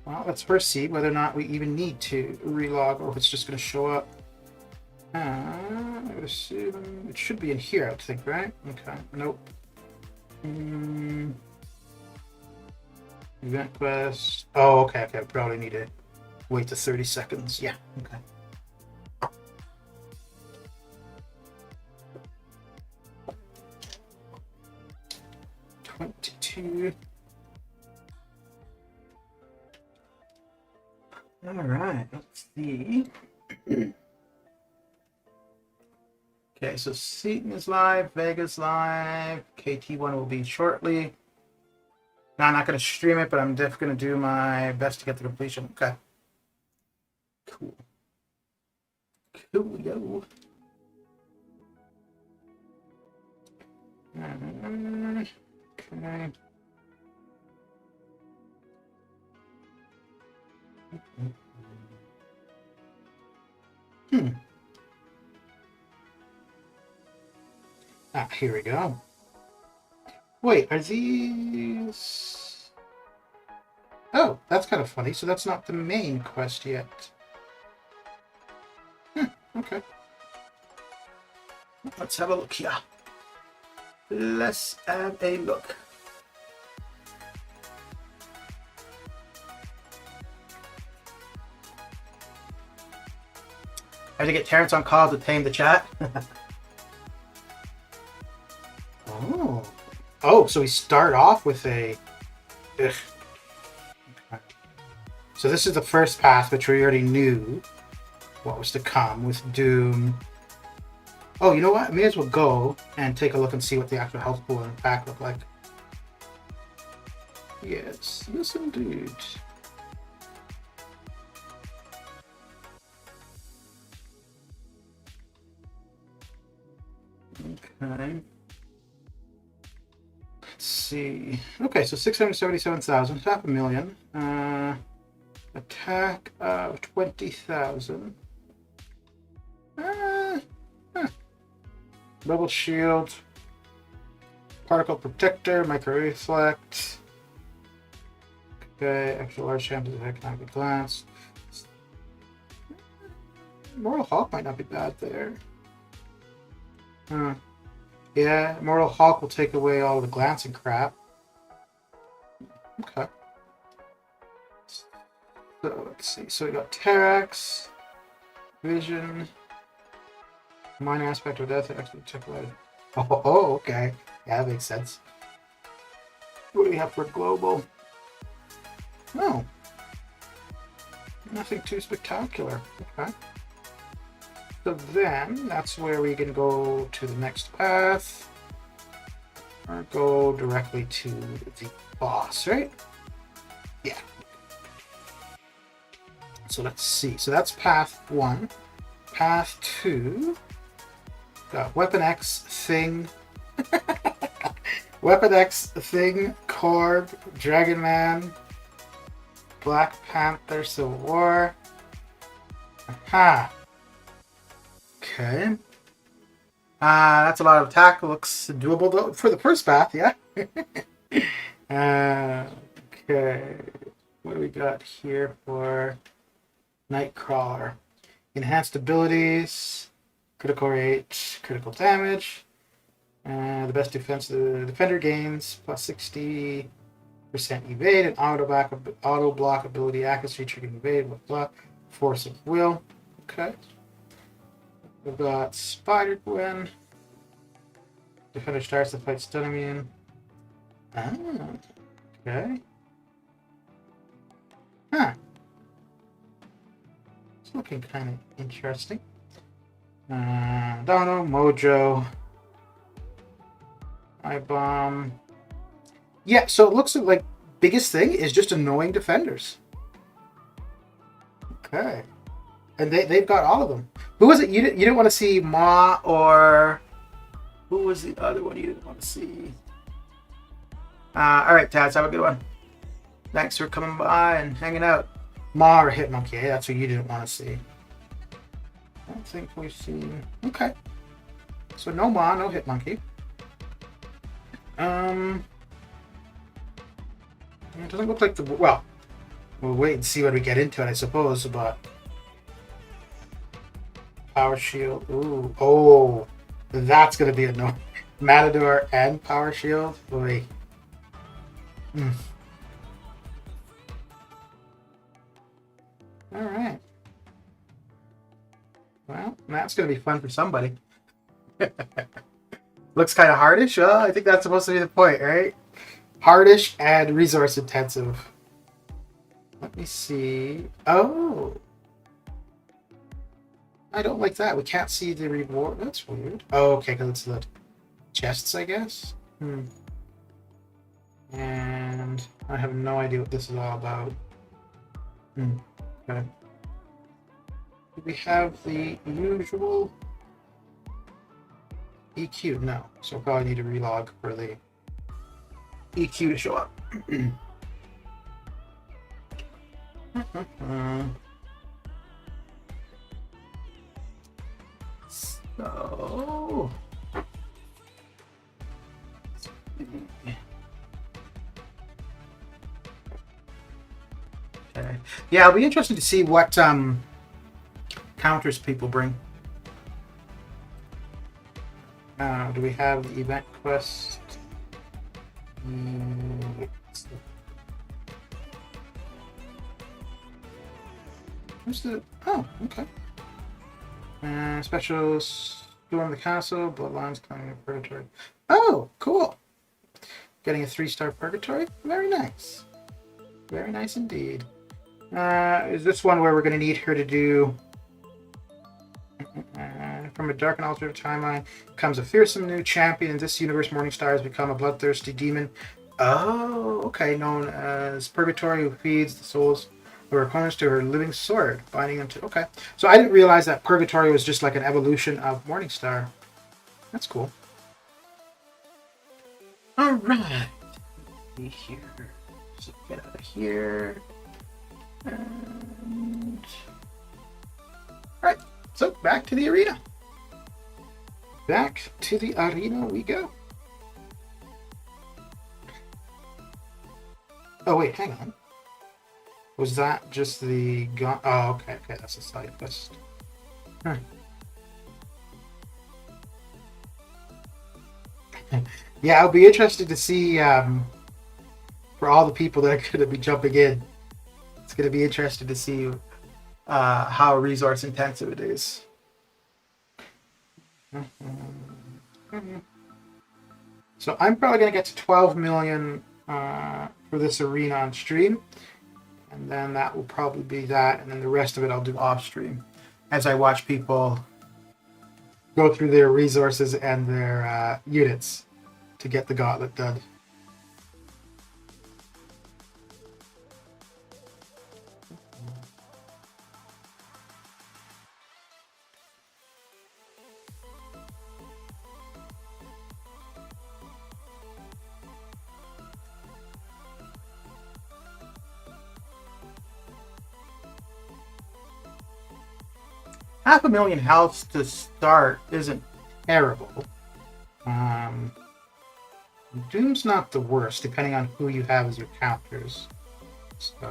Well, let's first see whether or not we even need to relog, or if it's just going to show up. I would assume it should be in here, I would think, right? Okay. Nope. Event quest. Oh, okay. I probably need to wait to 30 seconds. Yeah. Okay. 22. All right, let's see. Okay, so Seaton is live, Vega's live, KT1 will be shortly. No, I'm not going to stream it, but I'm definitely going to do my best to get the completion. Okay. Cool. Coolio. Okay. Here we go. Wait, are these... Oh, that's kind of funny. So that's not the main quest yet. Okay. Let's have a look here. Let's have a look. I have to get Terrence on call to tame the chat. Oh, so we start off with a... Ugh. Okay. So this is the first path, which we already knew what was to come with Doom. Oh, you know what? May as well go and take a look and see what the actual health pool and pack look like. Yes, yes indeed. Okay. Let's see. Okay, so 677,000, half a million. Attack of 20,000. Double shield. Particle protector, micro reflect. Okay, extra large chances of economic glance. Mortal Hulk might not be bad there. Yeah, Immortal Hulk will take away all the glancing crap. Okay. So let's see. So we got Terrax, Vision. Minor aspect of death. Actually, check it out. Oh, okay. Yeah, that makes sense. What do we have for global? No. Nothing too spectacular. Okay. So then, that's where we can go to the next path. Or go directly to the boss, right? Yeah. So let's see. So that's path 1. Path 2. Got Weapon X, Thing. Weapon X, Thing, Korg, Dragon Man, Black Panther, Civil War. Aha. Okay. That's a lot of attack. Looks doable though for the first path, yeah. Okay. What do we got here for Nightcrawler? Enhanced abilities, critical rate, critical damage. The best defense the defender gains plus 60% evade and auto block ability accuracy trigger evade with blah, force of will. Okay. We've got Spider Gwen. Defender starts the fight stun immune. Ah, okay. Huh. It's looking kind of interesting. Dono, Mojo. I-Bomb. Yeah, so it looks like biggest thing is just annoying defenders. Okay. And they've got all of them. Who was it? You didn't want to see Ma, or who was the other one you didn't want to see? All right, Tats, have a good one. Thanks for coming by and hanging out. Ma or Hitmonkey, eh? That's what you didn't want to see. I don't think we've seen... Okay. So no Ma, no Hitmonkey. It doesn't look like the... Well, we'll wait and see when we get into it, I suppose, but... Power Shield. Ooh. Oh, that's going to be annoying. Matador and Power Shield. Boy. Alright. Well, that's going to be fun for somebody. Looks kind of hardish. Well, I think that's supposed to be the point, right? Hardish and resource intensive. Let me see. Oh. I don't like that. We can't see the reward. That's weird. Oh, okay, because it's the chests, I guess. And I have no idea what this is all about. Okay. Do we have the usual EQ? No. So we'll probably need to relog for the EQ to show up. So... Okay. Yeah, it'll be interesting to see what counters people bring. Do we have the event quest? Where's the... Oh, okay. Special storm the castle, bloodlines climbing purgatory. Oh, cool. Getting a 3-star purgatory. Very nice. Very nice indeed. Is this one where we're going to need her to do... from a dark and alternative timeline comes a fearsome new champion. In this universe, Morningstar has become a bloodthirsty demon. Oh, okay. Known as Purgatory, who feeds the souls of her opponents to her living sword, binding them to... Okay. So I didn't realize that Purgatory was just like an evolution of Morningstar. That's cool. Alright. Be here. So get out of here. And... Alright. So back to the arena. Back to the arena we go. Oh wait, hang on. Was that just the gun? Oh, okay, that's a side quest. Huh. Yeah, I'll be interested to see for all the people that are going to be jumping in. It's going to be interesting to see how resource intensive it is. So I'm probably going to get to 12 million for this arena on stream. And then that will probably be that. And then the rest of it I'll do off stream as I watch people go through their resources and their units to get the Gauntlet done. Half a million health to start isn't terrible. Doom's not the worst, depending on who you have as your counters. So.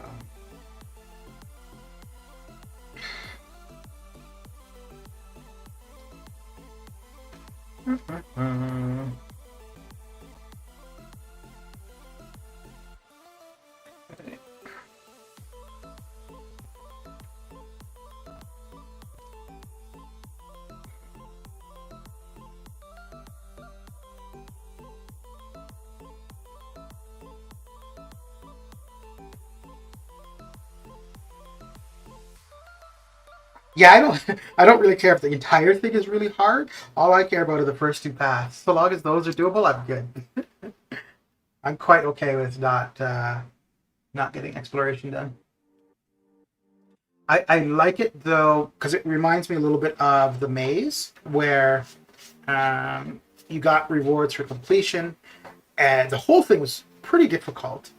Yeah, I don't really care if the entire thing is really hard. All I care about are the first two paths. So long as those are doable, I'm good. I'm quite okay with not getting exploration done. I like it though because it reminds me a little bit of the maze where you got rewards for completion, and the whole thing was pretty difficult.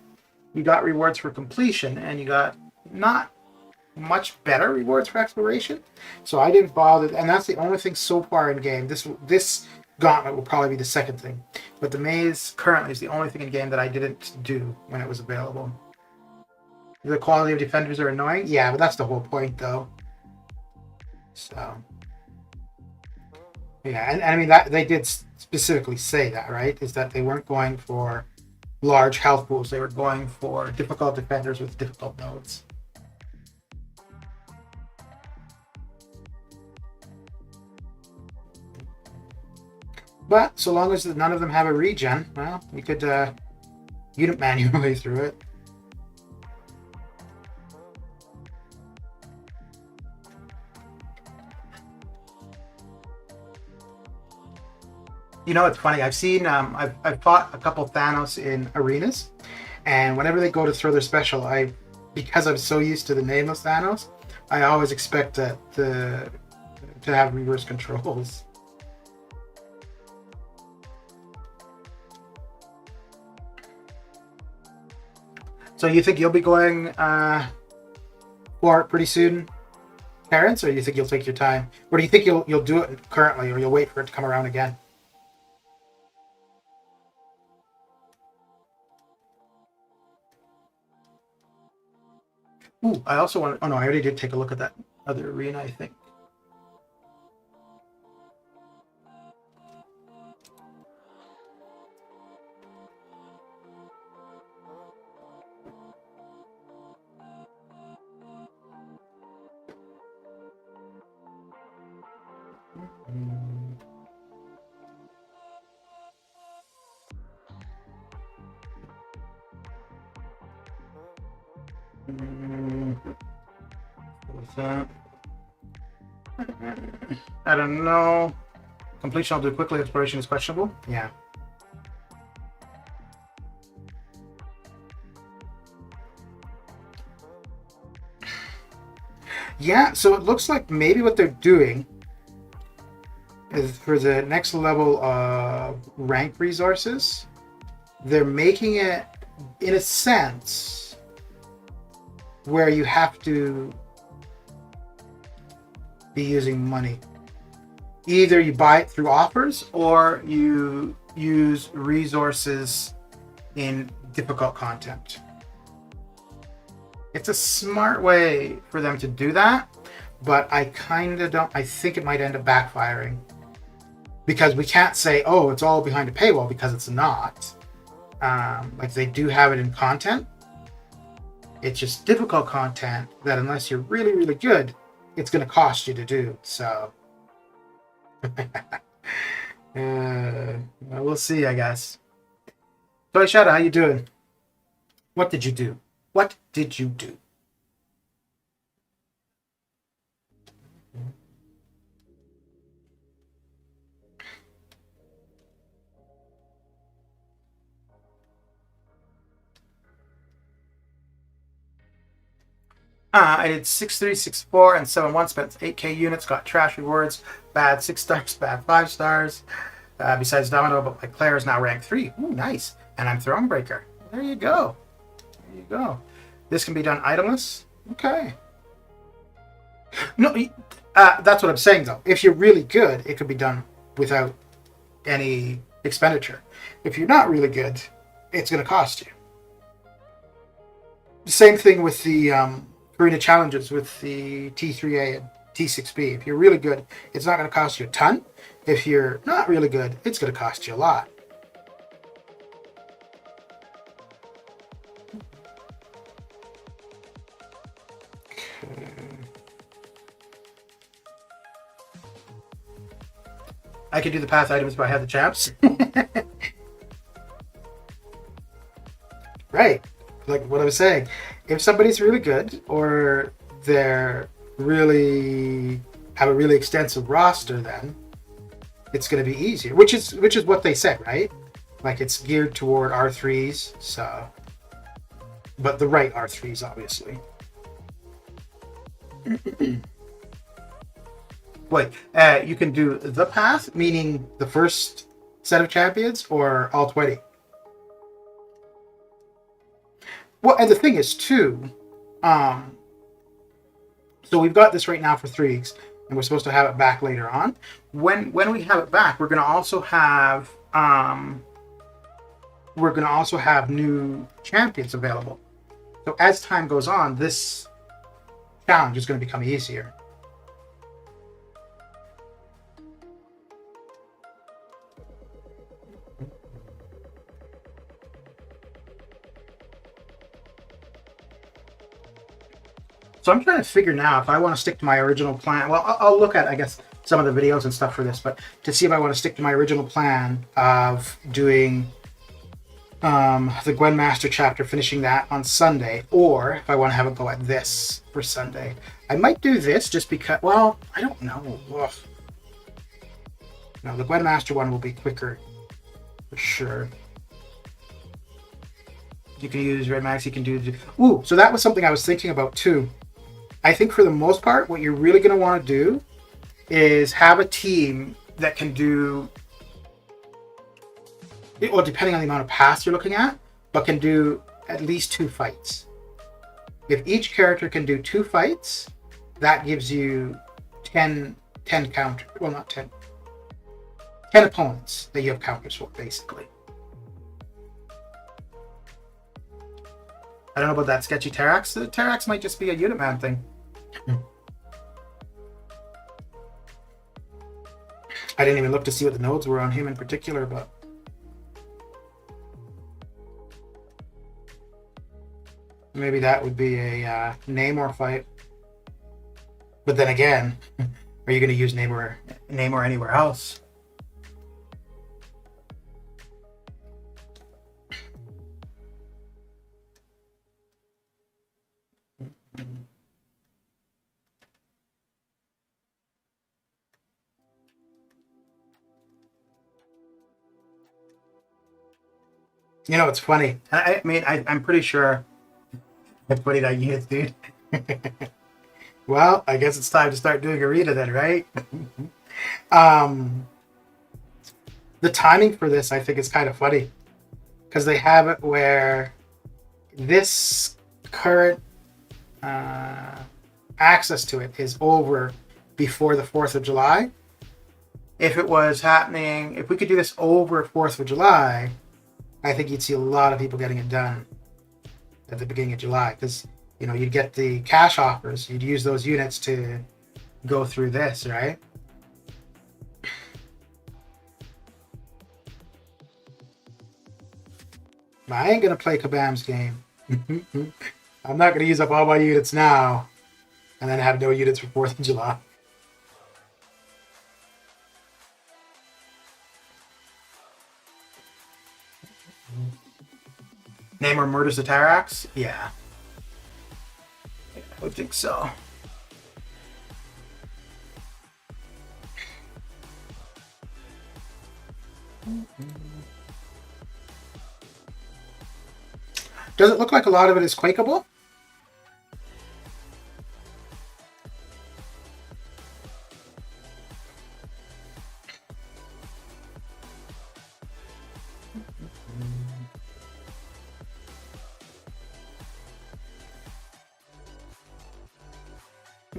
You got rewards for completion, and you got not much better rewards for exploration. So I didn't bother, and that's the only thing so far in game. This Gauntlet will probably be the second thing, but the maze currently is the only thing in game that I didn't do when it was available. The quality of defenders are annoying, yeah, but that's the whole point, though. So yeah, and I mean that they did specifically say that, right? Is that they weren't going for large health pools; they were going for difficult defenders with difficult nodes. But so long as none of them have a regen, well, we could unit man your way through it. You know, it's funny. I've seen, I've fought a couple Thanos in arenas, and whenever they go to throw their special, because I'm so used to the name of Thanos, I always expect that to have reverse controls. So you think you'll be going for it pretty soon, Terrence, or do you think you'll take your time? Or do you think you'll do it currently, or you'll wait for it to come around again? Ooh, I also want. Oh no, I already did take a look at that other arena, I think. What's that? I don't know. Completion I'll do quickly. Exploration is questionable. Yeah. Yeah, so it looks like maybe what they're doing is for the next level of rank resources, they're making it, in a sense, where you have to be using money. Either you buy it through offers or you use resources in difficult content. It's a smart way for them to do that, but I kind of don't. I think it might end up backfiring because we can't say, "Oh, it's all behind a paywall," because it's not. Like they do have it in content, It's just difficult content that unless you're really, really good, it's going to cost you to do. So, we'll see, I guess. Toy Shadow, how you doing? What did you do? What did you do? I did 6-3, 6-4, and 7-1. Spent 8k units. Got trash rewards. Bad 6 stars. Bad 5 stars. Besides Domino, but my Claire is now rank 3. Ooh, nice. And I'm Thronebreaker. There you go. There you go. This can be done itemless. Okay. No, that's what I'm saying though. If you're really good, it could be done without any expenditure. If you're not really good, it's going to cost you. Same thing with the arena challenges with the T3A and T6B. If you're really good, it's not going to cost you a ton. If you're not really good, it's going to cost you a lot. I could do the path items, but I have the champs. Right. Like what I was saying. If somebody's really good or they're really have a really extensive roster, then it's going to be easier. Which is what they said, right? Like it's geared toward R3s, so but the right R3s, obviously. Wait, you can do the path, meaning the first set of champions, or all 20? Well, and the thing is, too, so we've got this right now for 3 weeks, and we're supposed to have it back later on. When we have it back, we're going to also have new champions available. So as time goes on, this challenge is going to become easier. So I'm trying to figure now if I want to stick to my original plan. Well, I'll look at, I guess, some of the videos and stuff for this, but to see if I want to stick to my original plan of doing the Gwen Master chapter, finishing that on Sunday, or if I want to have it go at this for Sunday. I might do this just because, well, I don't know. Ugh. No, the Gwen Master one will be quicker for sure. You can use Red Max, you can do... Ooh, so that was something I was thinking about too. I think for the most part, what you're really going to want to do is have a team that can do, well, depending on the amount of paths you're looking at, but can do at least 2 fights. If each character can do 2 fights, that gives you 10 counter, well, not 10 opponents that you have counters for, basically. I don't know about that sketchy Terax. The Terax might just be a unit man thing. I didn't even look to see what the nodes were on him in particular, but maybe that would be a Namor fight. But then again, are you going to use Namor anywhere else? You know, it's funny. I mean, I'm pretty sure that's 29 units, dude. Well, I guess it's time to start doing arena then, right? The timing for this, I think, is kind of funny. Because they have it where this current access to it is over before the 4th of July. If it was happening, if we could do this over 4th of July, I think you'd see a lot of people getting it done at the beginning of July, because you know you'd get the cash offers, you'd use those units to go through this, right? But I ain't gonna play Kabam's game. I'm not going to use up all my units now and then have no units for 4th of July. Namor murders the Tarax? Yeah. I would think so. Does it look like a lot of it is quakeable?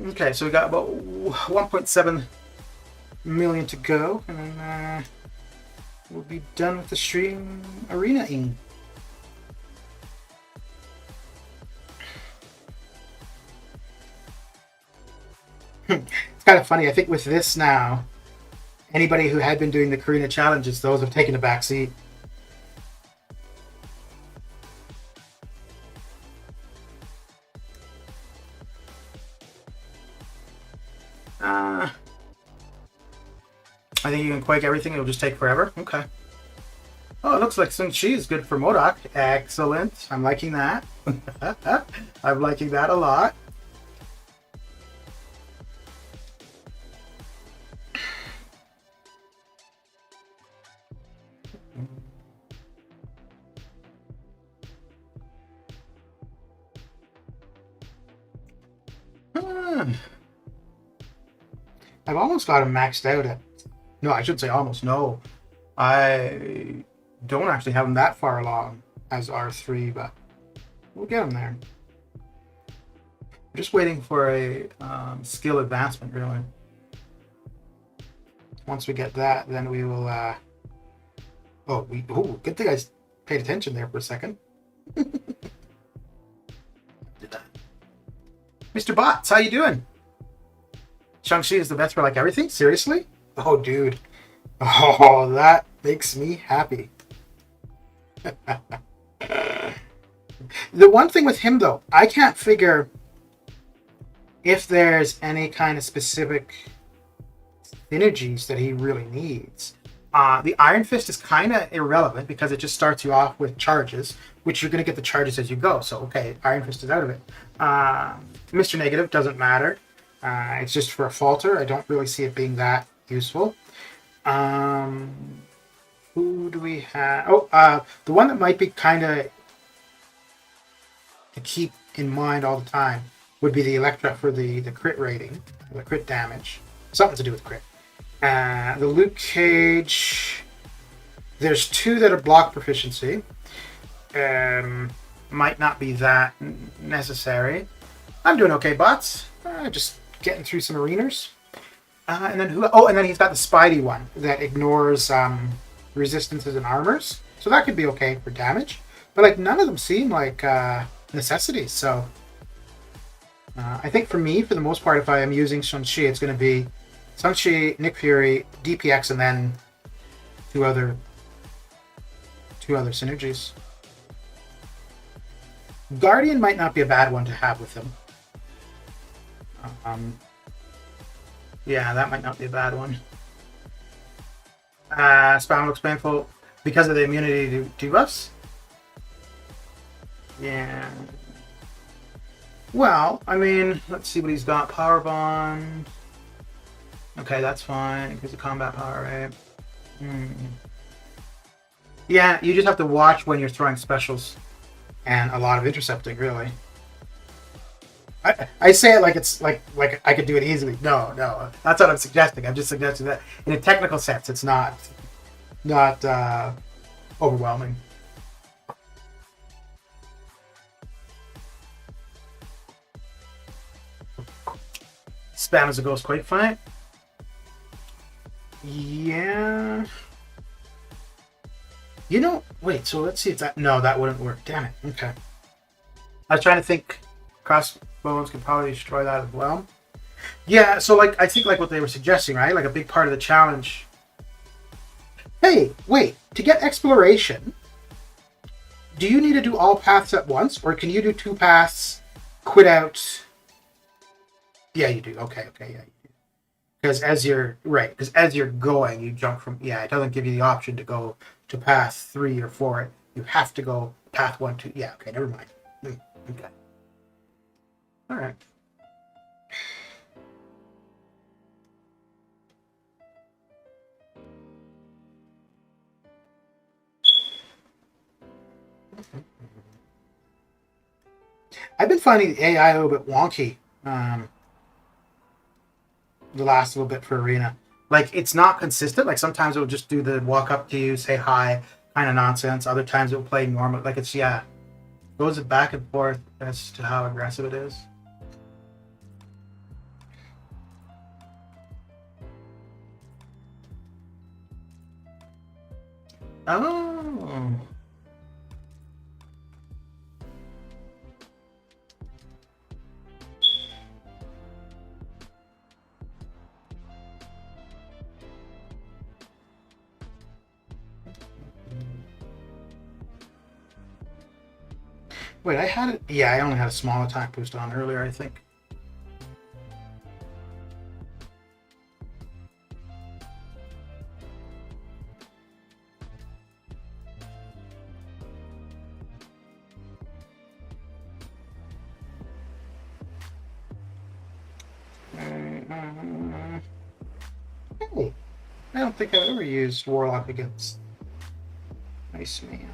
Okay, so we got about 1.7 million to go, and then we'll be done with the stream arena-ing. It's kind of funny. I think with this now, anybody who had been doing the Karina challenges, those have taken a back seat. I think you can quake everything. It'll just take forever. Okay. Oh, it looks like Sun Chi is good for MODOK. Excellent. I'm liking that. I'm liking that a lot. I've almost got him maxed out at... No, I should say almost. No. I don't actually have him that far along as R3, but we'll get him there. I'm just waiting for a skill advancement, really. Once we get that, then we will... Oh, good thing I paid attention there for a second. Mr. Bots, how you doing? Shang-Chi is the best for like everything? Seriously? Oh, dude. Oh, that makes me happy. The one thing with him, though, I can't figure if there's any kind of specific synergies that he really needs. The Iron Fist is kind of irrelevant because it just starts you off with charges, which you're going to get the charges as you go. So, okay, Iron Fist is out of it. Mr. Negative doesn't matter. It's just for a falter. I don't really see it being that useful. Who do we have? Oh, the one that might be kind of to keep in mind all the time would be the Elektra for the crit rating, the crit damage. Something to do with crit. The Luke Cage, there's 2 that are block proficiency. Might not be that necessary. I'm doing okay, bots. Just getting through some arenas. And then who? Oh, and then he's got the Spidey one that ignores resistances and armors. So that could be okay for damage. But like none of them seem like necessities. So I think for me, for the most part, if I am using Shang-Chi, it's going to be Shang-Chi, Nick Fury, DPX, and then two other synergies. Guardian might not be a bad one to have with him. Yeah, that might not be a bad one. Spam looks painful because of the immunity to debuffs. Yeah. Well, I mean, let's see what he's got. Power Bond. Okay, that's fine because of combat power, right? Yeah, you just have to watch when you're throwing specials and a lot of intercepting, really. I say it like it's like I could do it easily. No, that's what I'm suggesting. I'm just suggesting that in a technical sense, it's not overwhelming. Spam as a Ghost Quake fight. Yeah. You know, wait, so let's see if that... No, that wouldn't work. Damn it. Okay. I was trying to think crossbows could probably destroy that as well. Yeah, so like I think like what they were suggesting, right? Like a big part of the challenge. Hey, wait, to get exploration, do you need to do all paths at once, or can you do 2 paths, quit out? Yeah, you do. Okay, yeah. Because as you're going, you jump from. Yeah, it doesn't give you the option to go to path 3 or 4. You have to go path 1, 2. Yeah, okay, never mind. Okay. All right. I've been finding the AI a little bit wonky. The last little bit for Arena. Like, it's not consistent. Like, sometimes it will just do the walk up to you, say hi, kind of nonsense. Other times it will play normal. Like, it's, yeah, goes back and forth as to how aggressive it is. Oh. Wait, I had it. Yeah, I only had a small attack boost on earlier, I think. Hey, I don't think I've ever used Warlock against Iceman.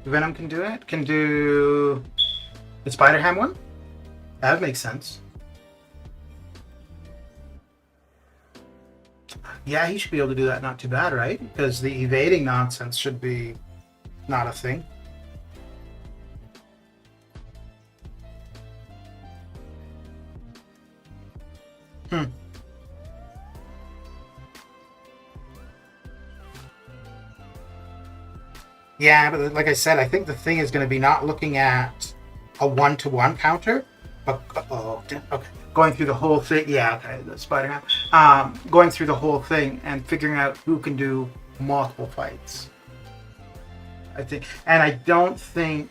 Venom can do it. Can do the Spider-Ham one. That makes sense. Yeah, he should be able to do that. Not too bad, right? Because the evading nonsense should be not a thing. Yeah, but like I said, I think the thing is going to be not looking at a 1-to-1 counter, but okay, going through the whole thing. Yeah, okay, the Spider-Man. Going through the whole thing and figuring out who can do multiple fights. I think, and I don't think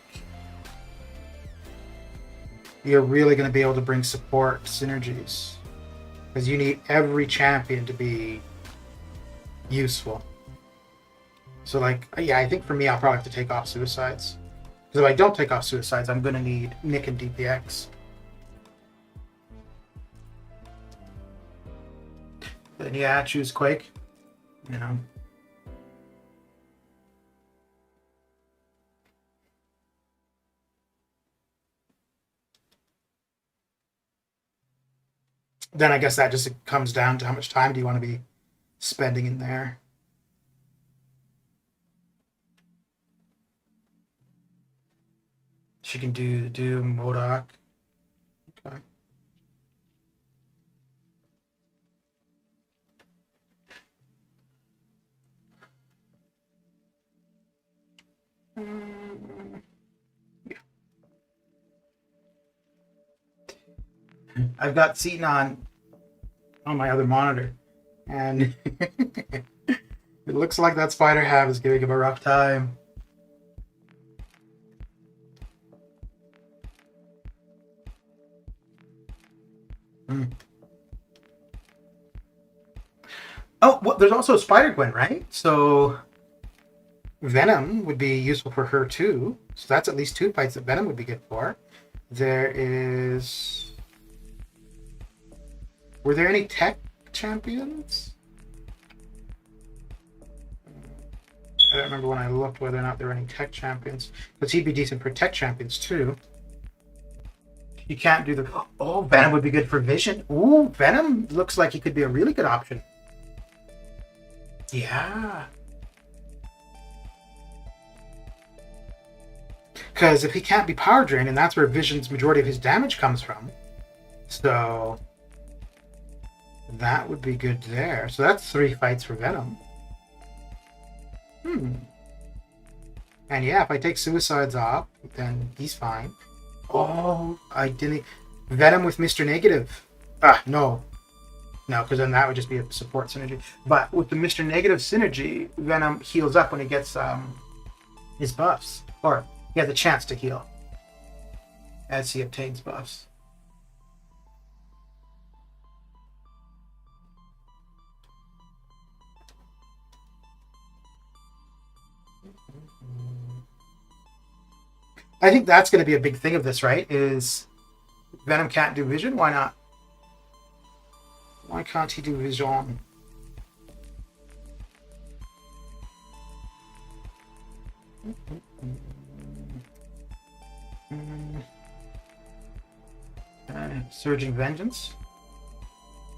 you're really going to be able to bring support synergies because you need every champion to be useful. So, like, yeah, I think for me, I'll probably have to take off Suicides. Because if I don't take off Suicides, I'm going to need Nick and DPX. Then, yeah, choose Quake. You know. Then I guess that just comes down to how much time do you want to be spending in there. She can do MODOK. Okay. Yeah. I've got Seaton on my other monitor, and it looks like that Spider-Ham is giving him a rough time. Oh, well, there's also Spider-Gwen, right? So Venom would be useful for her too. So that's at least 2 fights that Venom would be good for. There is... Were there any tech champions? I don't remember when I looked whether or not there were any tech champions. Because he'd be decent for tech champions too. You can't do the... Oh, Venom would be good for Vision. Ooh, Venom looks like he could be a really good option. Yeah. Because if he can't be power drained, and that's where Vision's majority of his damage comes from, so that would be good there. So that's 3 fights for Venom. And yeah, if I take Suicides off, then he's fine. Oh, I didn't... Venom with Mr. Negative. No. No, because then that would just be a support synergy. But with the Mr. Negative synergy, Venom heals up when he gets his buffs. Or he has a chance to heal as he obtains buffs. I think that's going to be a big thing of this, right? Is Venom can't do Vision? Why not? Why can't he do Vision? Surging Vengeance.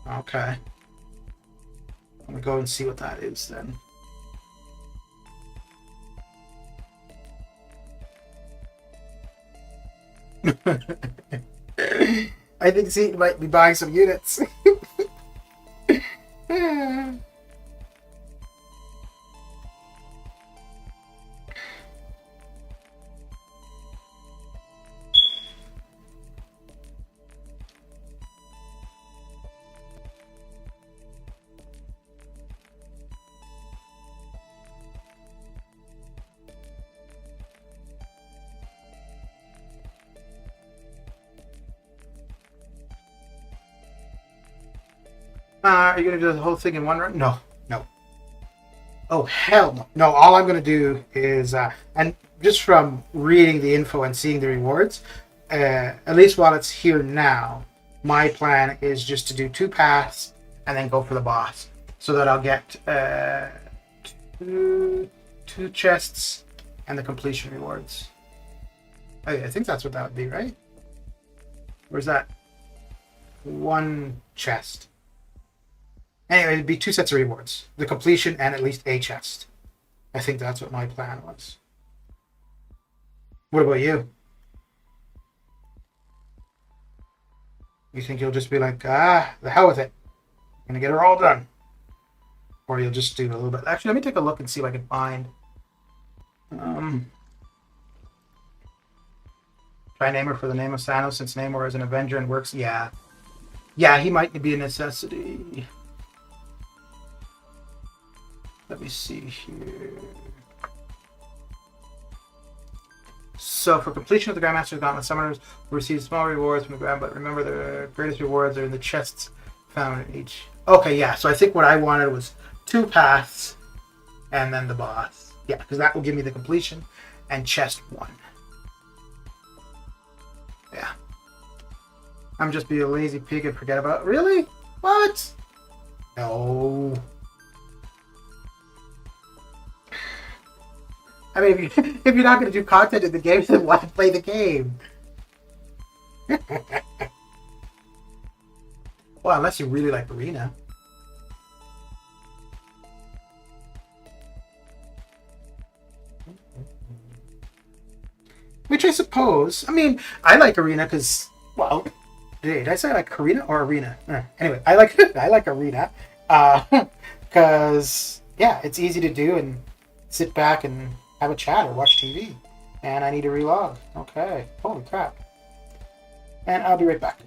Okay. I'm going to go and see what that is then. I think Seaton might be buying some units. Are you going to do the whole thing in one run? No. No. Oh, hell no. No, all I'm going to do is, and just from reading the info and seeing the rewards, at least while it's here now, my plan is just to do 2 paths and then go for the boss. So that I'll get 2 chests and the completion rewards. I think that's what that would be, right? Or is that 1 chest? Anyway, it'd be 2 sets of rewards. The completion and at least a chest. I think that's what my plan was. What about you? You think you'll just be like, the hell with it. I'm going to get her all done. Or you'll just do a little bit. Actually, let me take a look and see if I can find... Try Namor for the name of Thanos, since Namor is an Avenger and works... Yeah. Yeah, he might be a necessity. Let me see here. So, for completion of the Grandmaster's Gauntlet, summoners will receive small rewards from the Grand, but remember the greatest rewards are in the chests found in each. Okay, yeah, so I think what I wanted was 2 paths and then the boss. Yeah, because that will give me the completion and chest 1. Yeah. I'm just be a lazy pig and forget about it. Really? What? No. I mean, if you're not going to do content in the game, then why play the game? Well, unless you really like Arena. Which I suppose, I mean, I like Arena because, well, did I say I like Arena or Arena? Anyway, I like Arena because, yeah, it's easy to do and sit back and have a chat or watch TV. And I need to relog. Okay. Holy crap. And I'll be right back.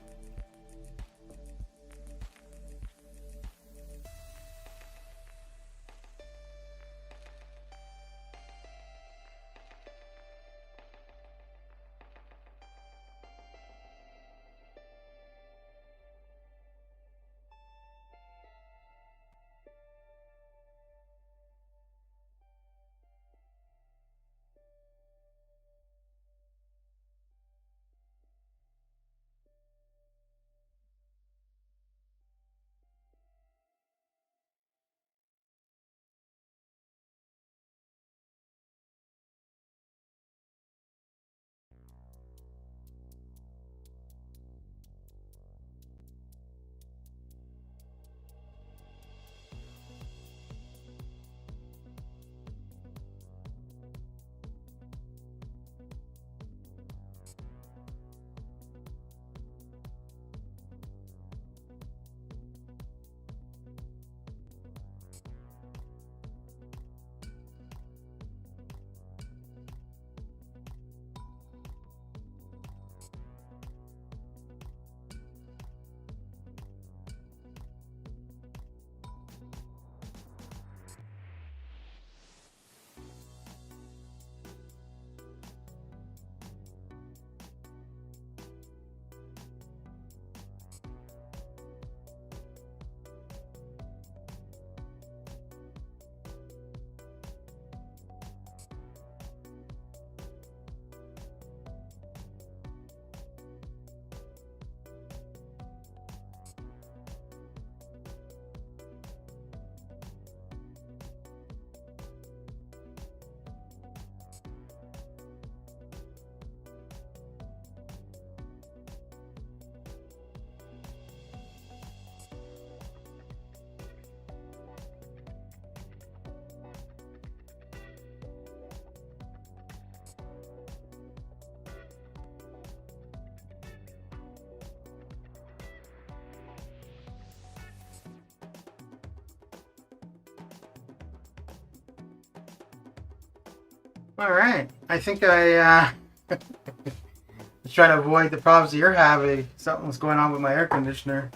All right. I think I was trying to avoid the problems that you're having. Something was going on with my air conditioner.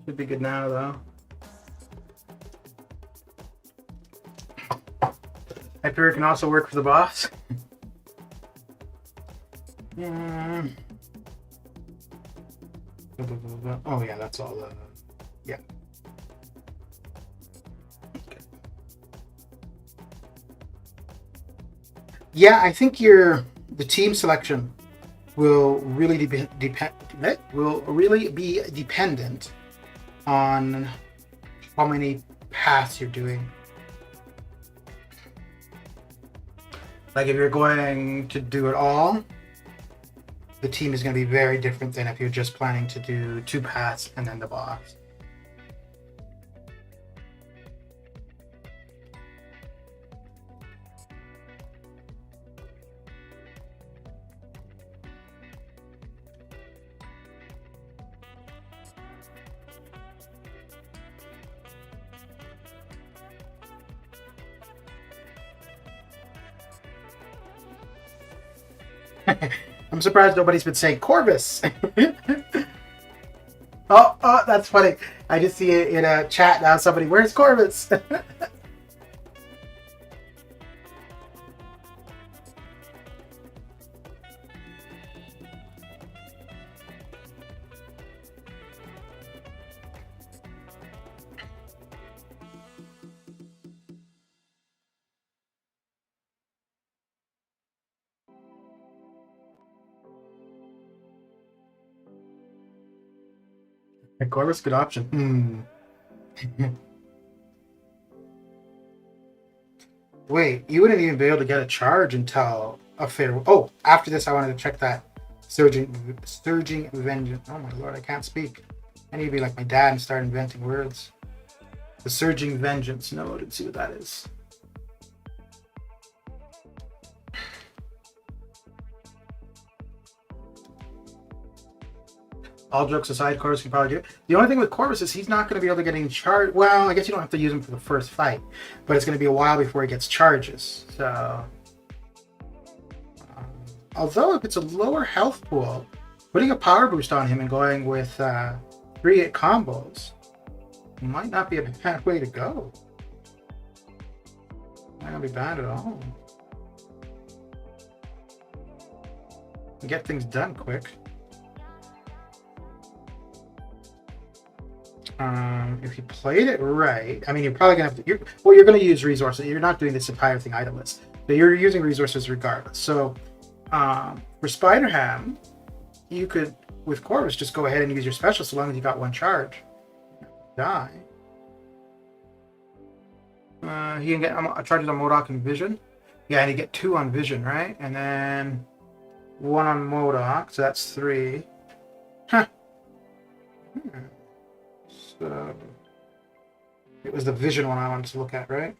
Should be good now, though. Hyperion can also work for the boss. Oh yeah, that's all. Yeah. Yeah, I think the team selection will really be dependent on how many paths you're doing. Like if you're going to do it all, the team is going to be very different than if you're just planning to do 2 paths and then the boss. I'm surprised nobody's been saying Corvus. Oh, that's funny. I just see it in a chat now. Somebody, where's Corvus? Corvus, good option. Wait, you wouldn't even be able to get a charge until a fair. Oh, after this, I wanted to check that surging vengeance. Oh my lord, I can't speak. I need to be like my dad and start inventing words. The surging vengeance node and see what that is. All jokes aside, Corvus can probably do it. The only thing with Corvus is he's not going to be able to get any charge. Well, I guess you don't have to use him for the first fight, but it's going to be a while before he gets charges. So, although if it's a lower health pool, putting a power boost on him and going with 3-hit combos might not be a bad way to go. Might not be bad at all. Get things done quick. If you played it right, I mean, you're probably gonna have to. You're gonna use resources. You're not doing this entire thing itemless, but you're using resources regardless. So, for Spider-Ham, you could, with Corvus, just go ahead and use your special so long as you got 1 charge. Die. He can get charges on MODOK and Vision. Yeah, and you get 2 on Vision, right? And then 1 on MODOK, so that's 3. Huh. So it was the Vision one I wanted to look at, right?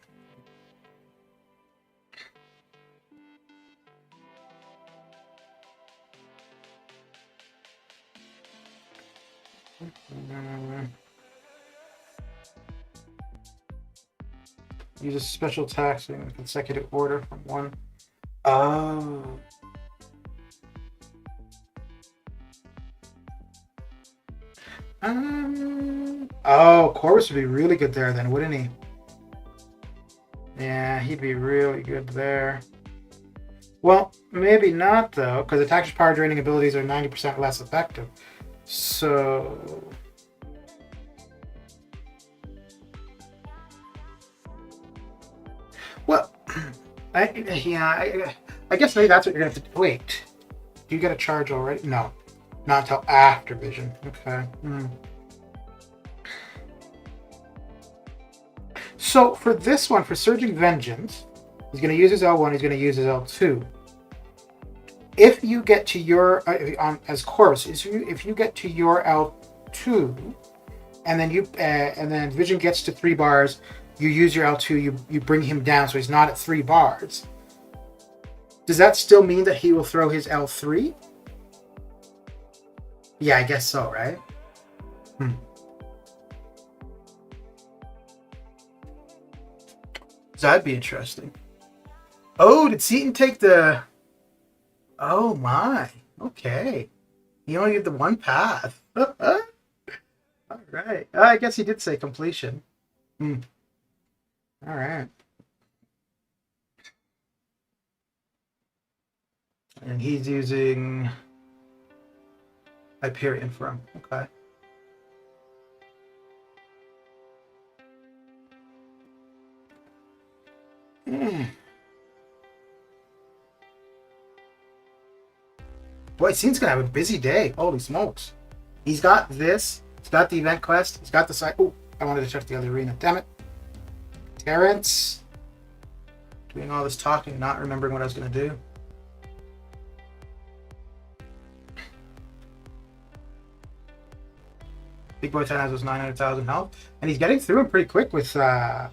Use a special tax in consecutive order from 1. Oh. Oh, Corvus would be really good there then, wouldn't he? Yeah, he'd be really good there. Well, maybe not though, because attacker's power draining abilities are 90% less effective. So... Well, I guess maybe that's what you're going to have to... Wait, do you get a charge already? No. Not until after Vision. Okay. So for this one, for Surging Vengeance, he's going to use his L1, he's going to use his L2. If you get to your, as Corvus, if you get to your L2, and then Vision gets to 3 bars, you use your L2, you bring him down so he's not at 3 bars. Does that still mean that he will throw his L3? Yeah, I guess so, right? So that'd be interesting. Oh, did Seaton take the... Oh my. Okay. He only did the one path. All right. I guess he did say completion. Hmm. All right. And he's using Hyperion for him. Okay. Boy, Seaton's gonna have a busy day. Holy smokes. He's got this. He's got the event quest. He's got the side. Oh, I wanted to check the other arena. Damn it. Terrence. Doing all this talking, not remembering what I was going to do. Big Boy 10 has those 900,000 health. And he's getting through him pretty quick with Hyperion.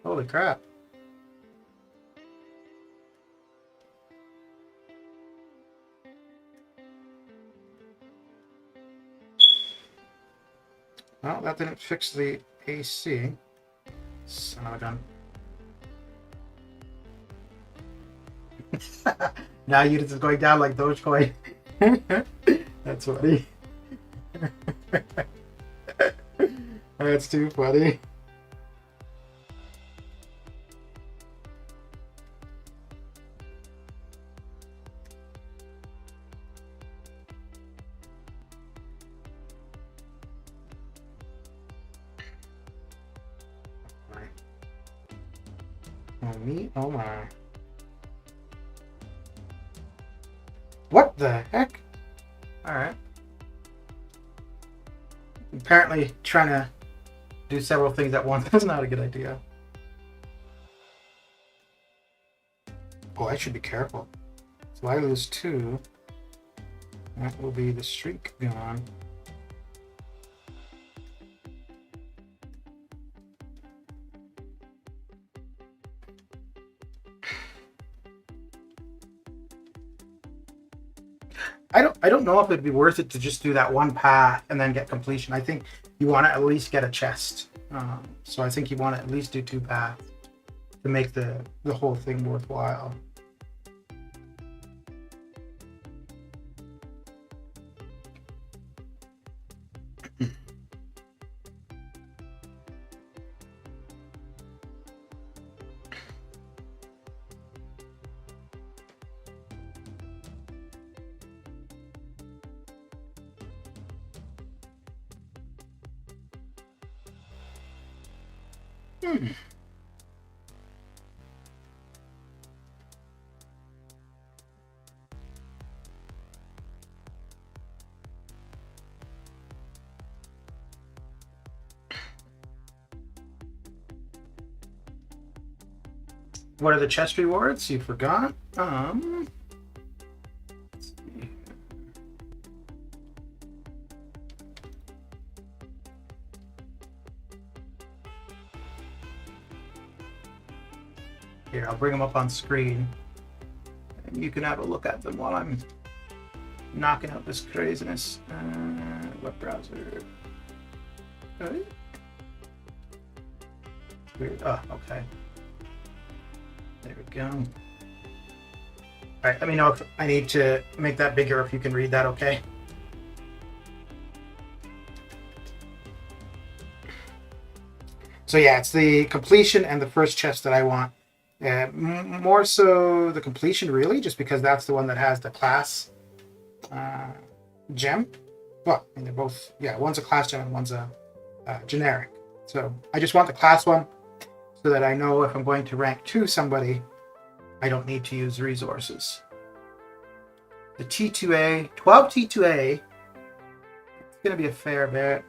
Holy crap. Well, that didn't fix the AC. Son of a gun. Now units is going down like Dogecoin. That's funny. That's too funny. Oh me, oh my. What the heck? Alright. Apparently trying to do several things at once is not a good idea. Oh, I should be careful. So I lose 2. That will be the streak gone. I don't know if it'd be worth it to just do that one path and then get completion. I think you want to at least get a chest. So I think you want to at least do 2 paths to make the whole thing worthwhile. What are the chest rewards? You forgot? Let's see. Here, I'll bring them up on screen. And you can have a look at them while I'm knocking out this craziness. Web browser. Okay. Weird. Oh, okay. There we go. Alright, let me know if I need to make that bigger, if you can read that okay. So yeah, it's the completion and the first chest that I want. More so the completion, really, just because that's the one that has the class gem. Well, I mean, they're both, yeah, one's a class gem and one's a generic. So I just want the class one, so that I know if I'm going to rank 2 somebody, I don't need to use resources. The T2A, 12 T2A, it's going to be a fair bit.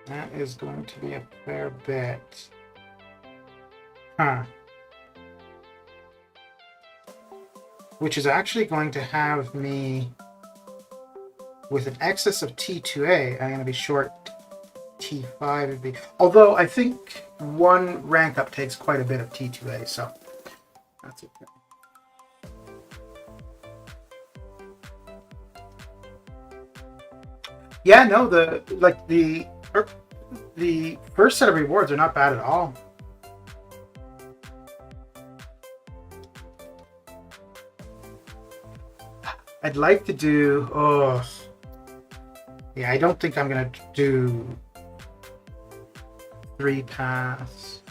That is going to be a fair bit. Huh. Which is actually going to have me, with an excess of T2A, I'm going to be short T5 would be, although I think 1 rank up takes quite a bit of T2A, so that's okay. Yeah, no, the first set of rewards are not bad at all. I'd like to do. Oh, yeah. I don't think I'm gonna do 3 paths.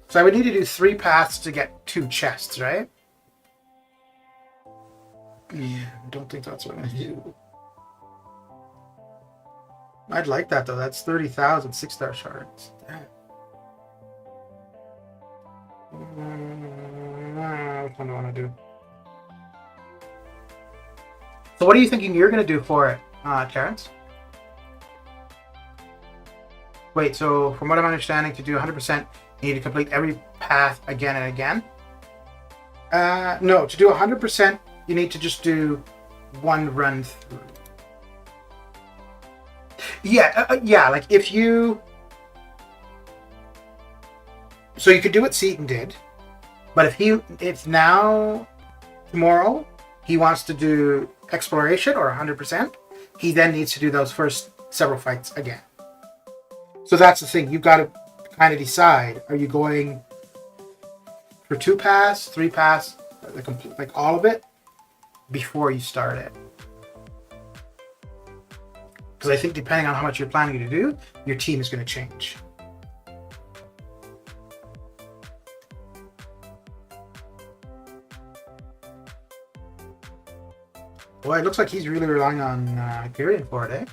So I would need to do 3 paths to get 2 chests, right? Yeah, I don't think that's what I'm gonna do. I'd like that though. That's 30,000 6-star shards. Damn. Which one do I want to do? So what are you thinking you're going to do for it, Terrence? Wait, so from what I'm understanding, to do 100%, you need to complete every path again and again? No, to do 100%, you need to just do 1 run through. Yeah, yeah, like if you... So you could do what Seaton did, but if now, tomorrow, he wants to do exploration or 100%, he then needs to do those first several fights again. So that's the thing, you've got to kind of decide, are you going for 2 paths, 3 paths, like all of it, before you start it. Because I think depending on how much you're planning to do, your team is going to change. Boy, it looks like he's really relying on Hyperion for it, eh?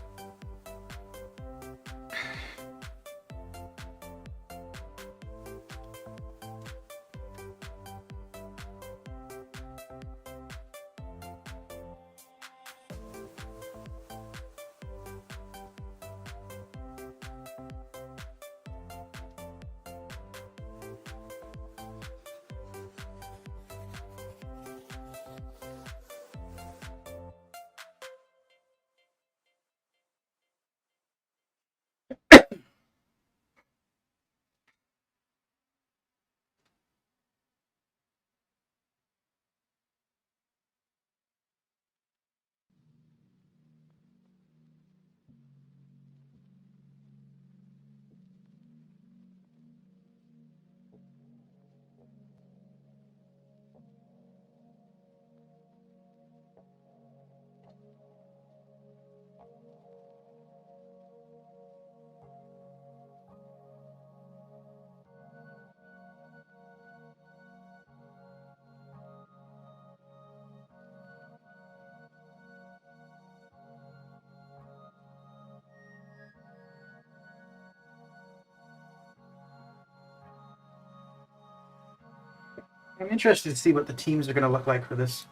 I'm interested to see what the teams are going to look like for this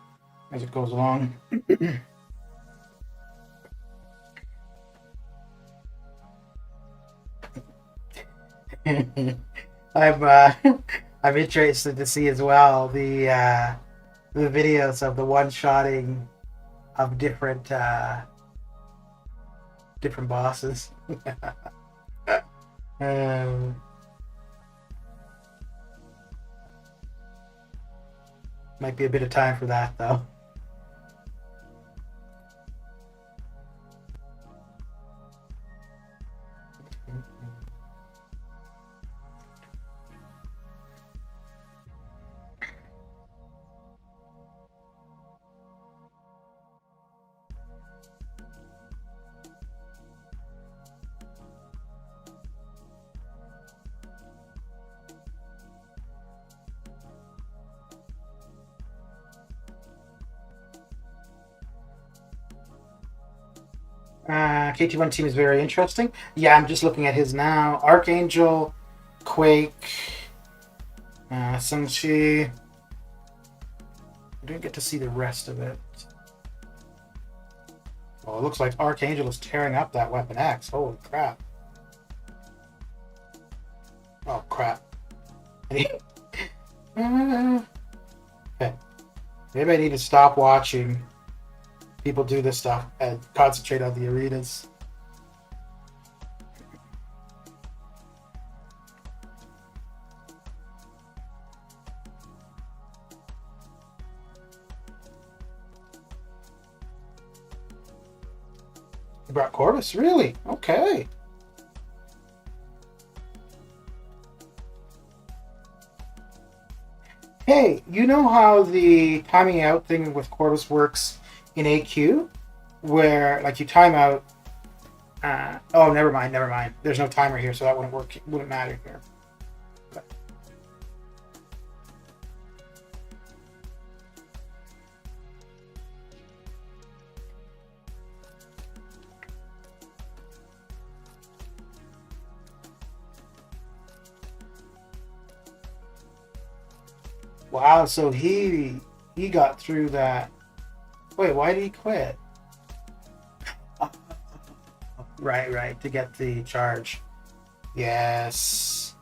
as it goes along. I'm interested to see as well the videos of the one-shotting of different bosses. Might be a bit of time for that though. KT1 team is very interesting. Yeah, I'm just looking at his now. Archangel, Quake, Sungchi. I didn't get to see the rest of it. Oh, it looks like Archangel is tearing up that Weapon X. Holy crap. Oh, crap. Okay. Maybe I need to stop watching people do this stuff and concentrate on the arenas. You brought Corvus? Really? Okay. Hey, you know how the timing out thing with Corvus works in AQ? Where, like, you time out. Oh, never mind, never mind. There's no timer here, so that wouldn't work. Wouldn't matter here. But, wow, so he got through that. Wait, why did he quit? Right, right, to get the charge. Yes.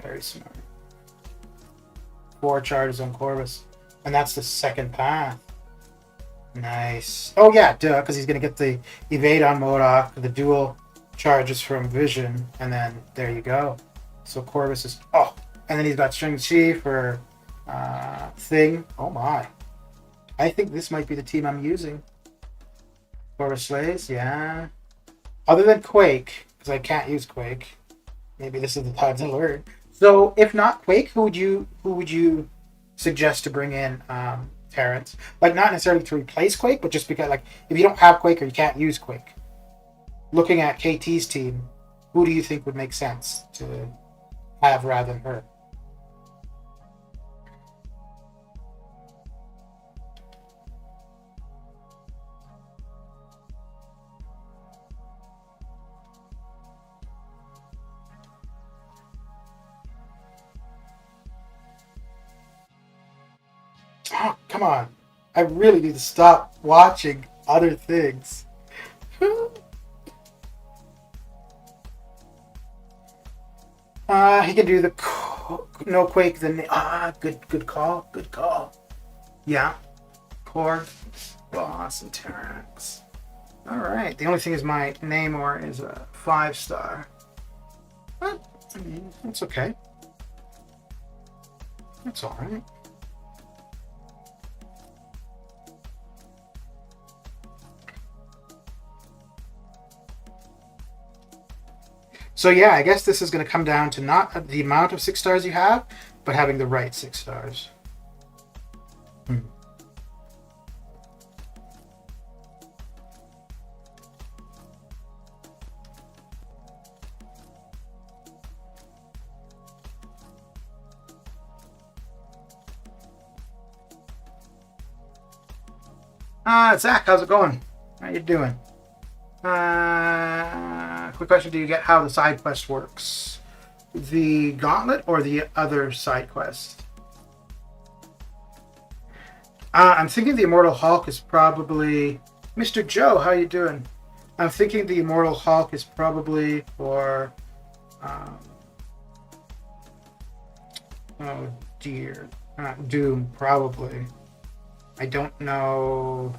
Very smart. 4 charges on Corvus. And that's the second path. Nice. Oh yeah, duh, because he's gonna get the evade on Modok, the dual charges from Vision, and then there you go. So Corvus is and then he's got String Chi for Thing. Oh my. I think this might be the team I'm using. Corvus Slays, yeah. Other than Quake, because I can't use Quake. Maybe this is the time to learn. So if not Quake, who would you suggest to bring in Terrence? Like not necessarily to replace Quake, but just because like if you don't have Quake or you can't use Quake. Looking at KT's team, who do you think would make sense to have rather than her? Oh, come on. I really need to stop watching other things. He can do the no Quake. Then good call, good call. Yeah, Core, Boss, and Terrax. All right. The only thing is my Namor is a 5-star. But I mean, it's okay. It's all right. So yeah, I guess this is going to come down to not the amount of 6-stars you have, but having the right 6-stars. Hmm. Zach, how's it going? How you doing? Quick question: do you get how the side quest works? The Gauntlet or the other side quest? I'm thinking the Immortal Hulk is probably Mr. Joe. How you doing? I'm thinking the Immortal Hulk is probably for. Oh dear, Doom probably. I don't know.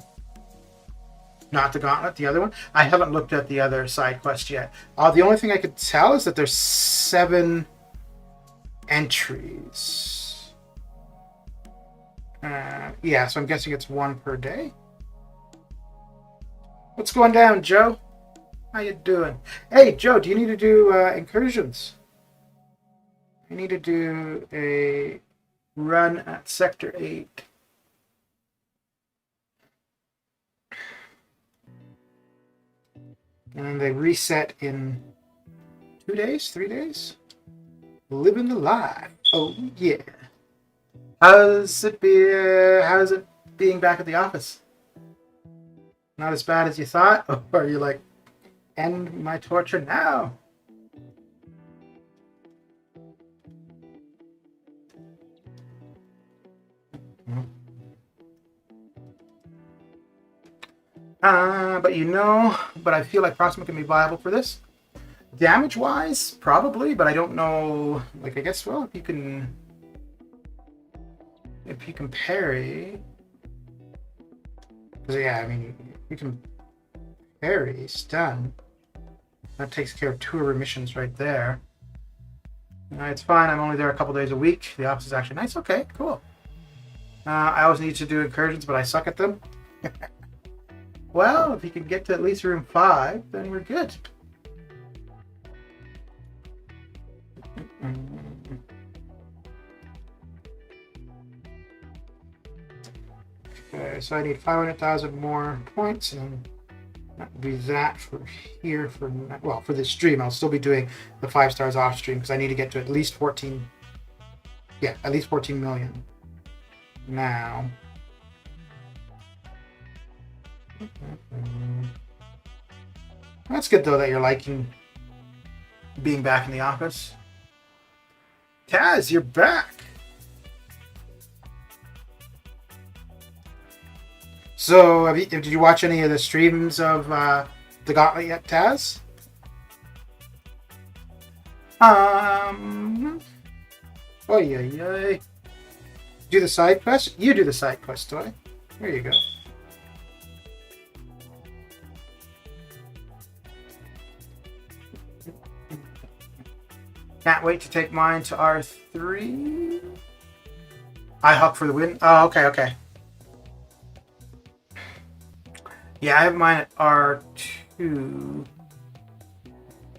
Not the Gauntlet, the other one. I haven't looked at the other side quest yet. The only thing I could tell is that there's 7 entries. Yeah, so I'm guessing it's 1 per day. What's going down, Joe? How you doing? Hey, Joe, do you need to do incursions? I need to do a run at Sector 8. And they reset in 2 days, 3 days. Living the life. Oh yeah. How's it being back at the office? Not as bad as you thought, or are you like, end my torture now? But I feel like Proxima can be viable for this. Damage wise, probably, but I don't know. Like, I guess, well, if you can parry, because yeah, I mean, you can parry, stun. That takes care of 2 remissions right there. It's fine. I'm only there a couple days a week. The office is actually nice. Okay, cool. I always need to do incursions, but I suck at them. Well, if you can get to at least room 5, then we're good. Okay, so I need 500,000 more points, and that will be that for here for, well, for this stream. I'll still be doing the 5 stars off stream because I need to get to at least 14. Yeah, at least 14 million. Now. That's good though that you're liking being back in the office. Taz, you're back. So, did you watch any of the streams of the Gauntlet yet, Taz? Oy, oy, oy. Do the side quest? You do the side quest, Toy. There you go. Can't wait to take mine to R3. I hawk for the win. Oh, okay, okay. Yeah, I have mine at R2.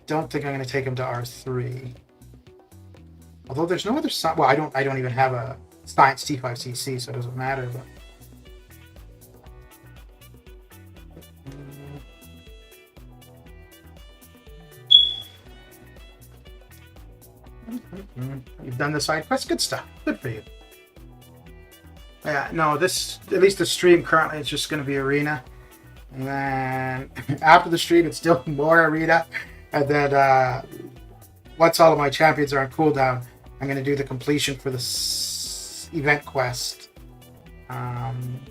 Don't think I'm going to take him to R3. Although there's no other science. Well, I don't even have a science T5CC, so it doesn't matter. But you've done the side quest. Good stuff. Good for you. Yeah, no, this, at least the stream currently, it's just going to be arena. And then after the stream, it's still more arena. And then once all of my champions are on cooldown, I'm going to do the completion for this event quest. And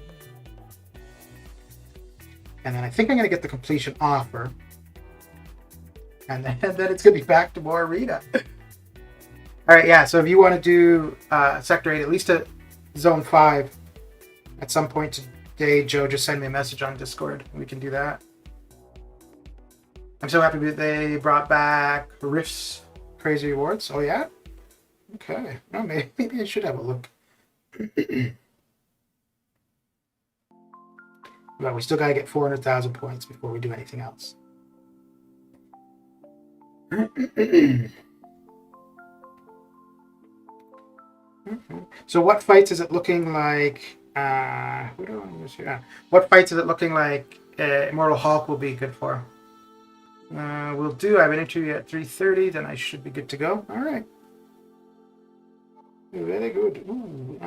then I think I'm going to get the completion offer. And then it's going to be back to more arena. All right, yeah, so if you want to do Sector 8, at least at Zone 5, at some point today, Joe, just send me a message on Discord. We can do that. I'm so happy that they brought back Rift's Crazy Rewards. Oh, yeah? Okay. Well, maybe I should have a look. But we still got to get 400,000 points before we do anything else. So what fights is it looking like? Who do I want to use here? What fights is it looking like Immortal Hulk will be good for? We'll do. I have an interview at 3:30, then I should be good to go. All right. Very good. Ooh,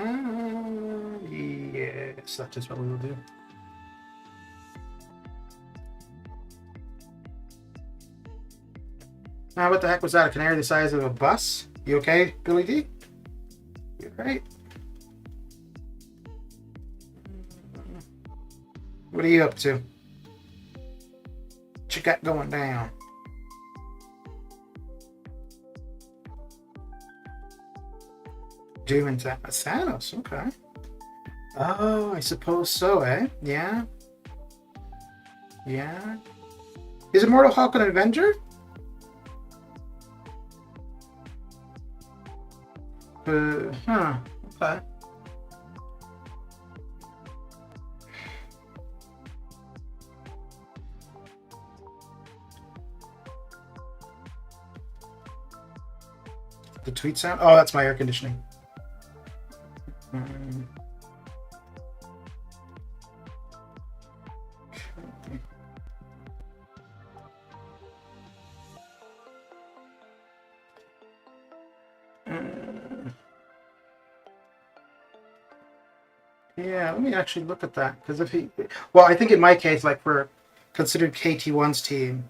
yes, that is what we will do. What the heck was that? A canary the size of a bus? You okay, Billy D? You're right. What are you up to? What you got going down? Doom and Thanos, okay. Oh, I suppose so, eh? Yeah. Yeah. Is Immortal Hulk an Avenger? Okay. The tweet sound? Oh, that's my air conditioning. Yeah, let me actually look at that. Because if he... Well, I think in my case, like for considered KT1's team,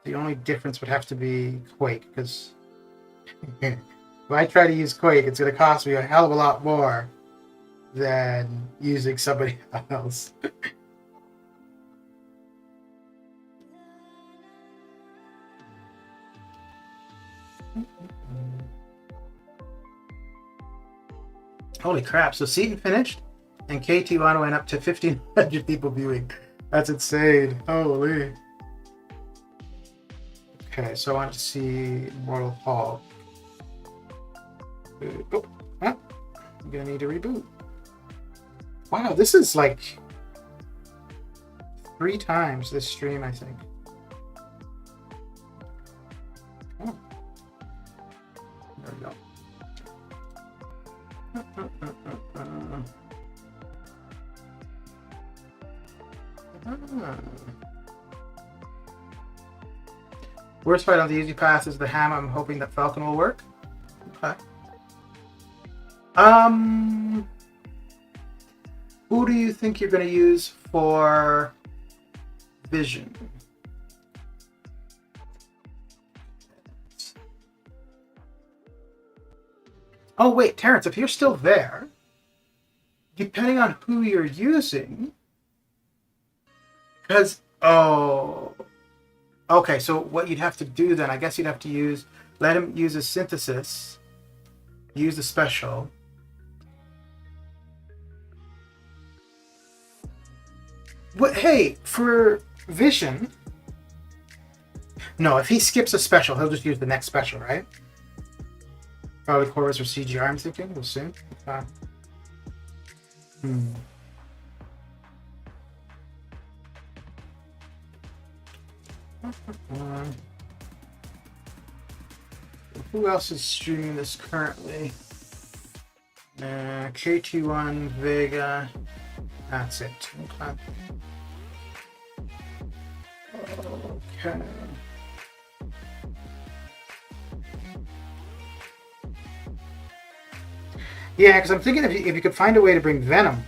the only difference would have to be Quake. Because if I try to use Quake, it's going to cost me a hell of a lot more than using somebody else. Holy crap. So Seaton finished, and KT1 went up to 1,500 people viewing. That's insane. Holy. Okay, so I want to see Immortal Hulk. Oh, I'm going to need to reboot. Wow, this is like 3 times this stream, I think. Oh. There we go. Worst fight on the easy pass is the ham. I'm hoping that Falcon will work. Okay. Who do you think you're going to use for Vision? Oh wait, Terrence, if you're still there, depending on who you're using, because okay, so what you'd have to do then, I guess you'd have to let him use his synthesis, use the special. But hey, for Vision, no, if he skips a special, he'll just use the next special, right? Probably Corvus or CGR, I'm thinking. We'll see. Who else is streaming this currently? KT1, Vega. That's it. Okay. Yeah, because I'm thinking if you could find a way to bring Venom,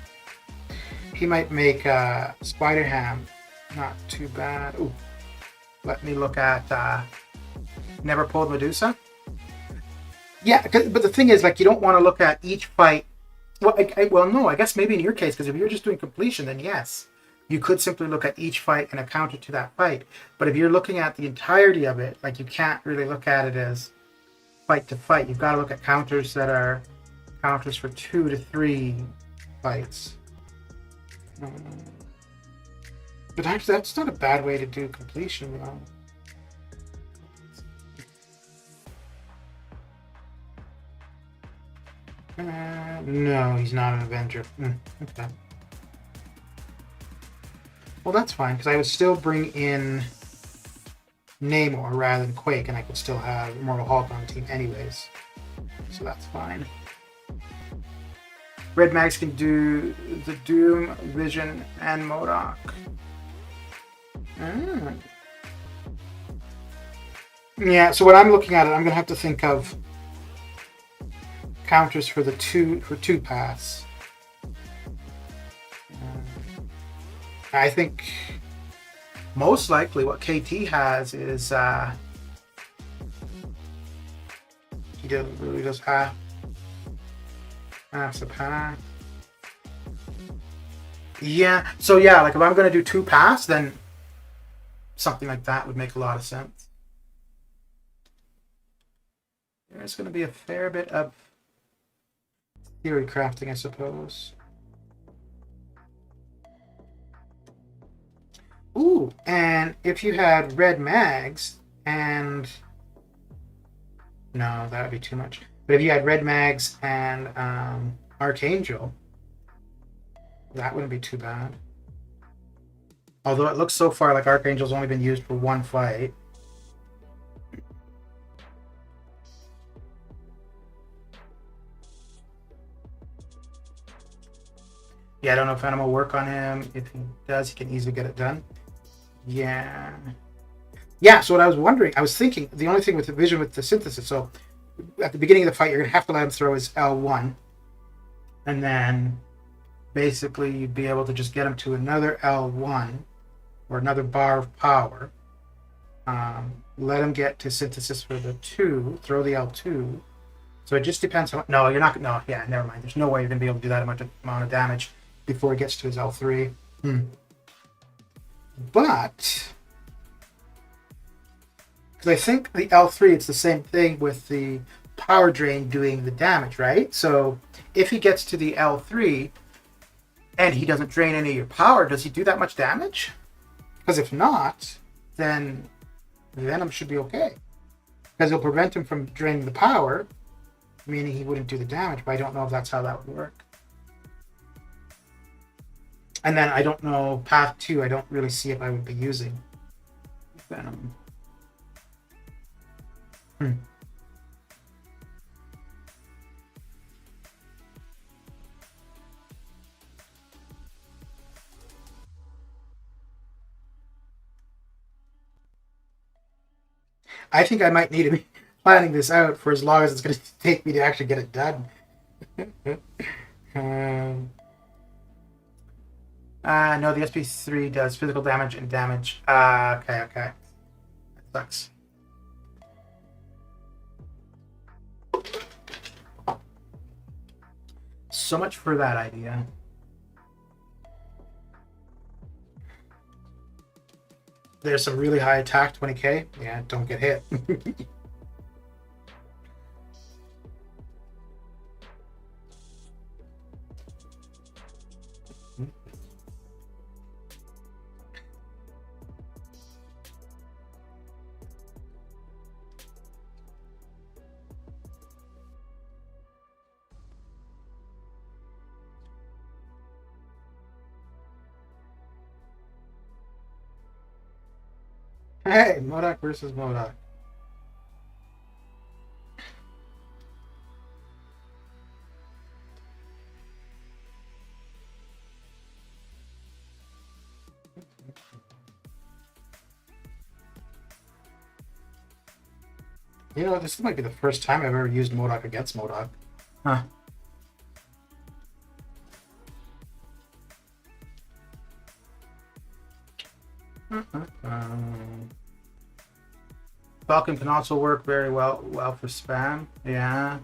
he might make Spider Ham not too bad. Ooh, let me look at Never Pulled Medusa. Yeah, but the thing is, like, you don't want to look at each fight. Well, no, I guess maybe in your case, because if you're just doing completion, then yes, you could simply look at each fight and a counter to that fight. But if you're looking at the entirety of it, like, you can't really look at it as fight to fight. You've got to look at counters that are counters for 2 to 3 fights. But actually, that's not a bad way to do completion, though. No, he's not an Avenger. Okay. Well, that's fine, because I would still bring in Namor rather than Quake, and I could still have Immortal Hulk on the team anyways. So that's fine. Red Mags can do the Doom, Vision, and MODOK. Yeah, so when I'm looking at it, I'm going to have to think of counters for the two pass. I think most likely what KT has is he really does half a pack. Yeah, so yeah, like if I'm going to do 2 pass, then something like that would make a lot of sense. There's going to be a fair bit of theory crafting, I suppose. Ooh, and if you had red mags and... No, that would be too much. But if you had red mags and Archangel, that wouldn't be too bad. Although it looks so far like Archangel's only been used for 1 fight. Yeah, I don't know if Venom will work on him. If he does, he can easily get it done. Yeah. Yeah, so what I was wondering, I was thinking, the only thing with the Vision with the synthesis, so at the beginning of the fight, you're going to have to let him throw his L1. And then basically you'd be able to just get him to another L1 or another bar of power. Let him get to synthesis for the 2, throw the L2. So it just depends on... No, you're not... No, yeah, never mind. There's no way you're going to be able to do that amount of damage before he gets to his L3. But... because I think the L3, it's the same thing with the power drain doing the damage, right? So if he gets to the L3 and he doesn't drain any of your power, does he do that much damage? Because if not, then Venom should be okay. Because it'll prevent him from draining the power, meaning he wouldn't do the damage, but I don't know if that's how that would work. And then I don't know, Path 2, I don't really see if I would be using Venom. I think I might need to be planning this out for as long as it's going to take me to actually get it done. No, the SP3 does physical damage and damage. Okay. That sucks. So much for that idea. There's some really high attack, 20k. Yeah, don't get hit. Hey, MODOK versus MODOK. You know, this might be the first time I've ever used MODOK against MODOK. Huh. Falcon can also work very well for spam. Yeah.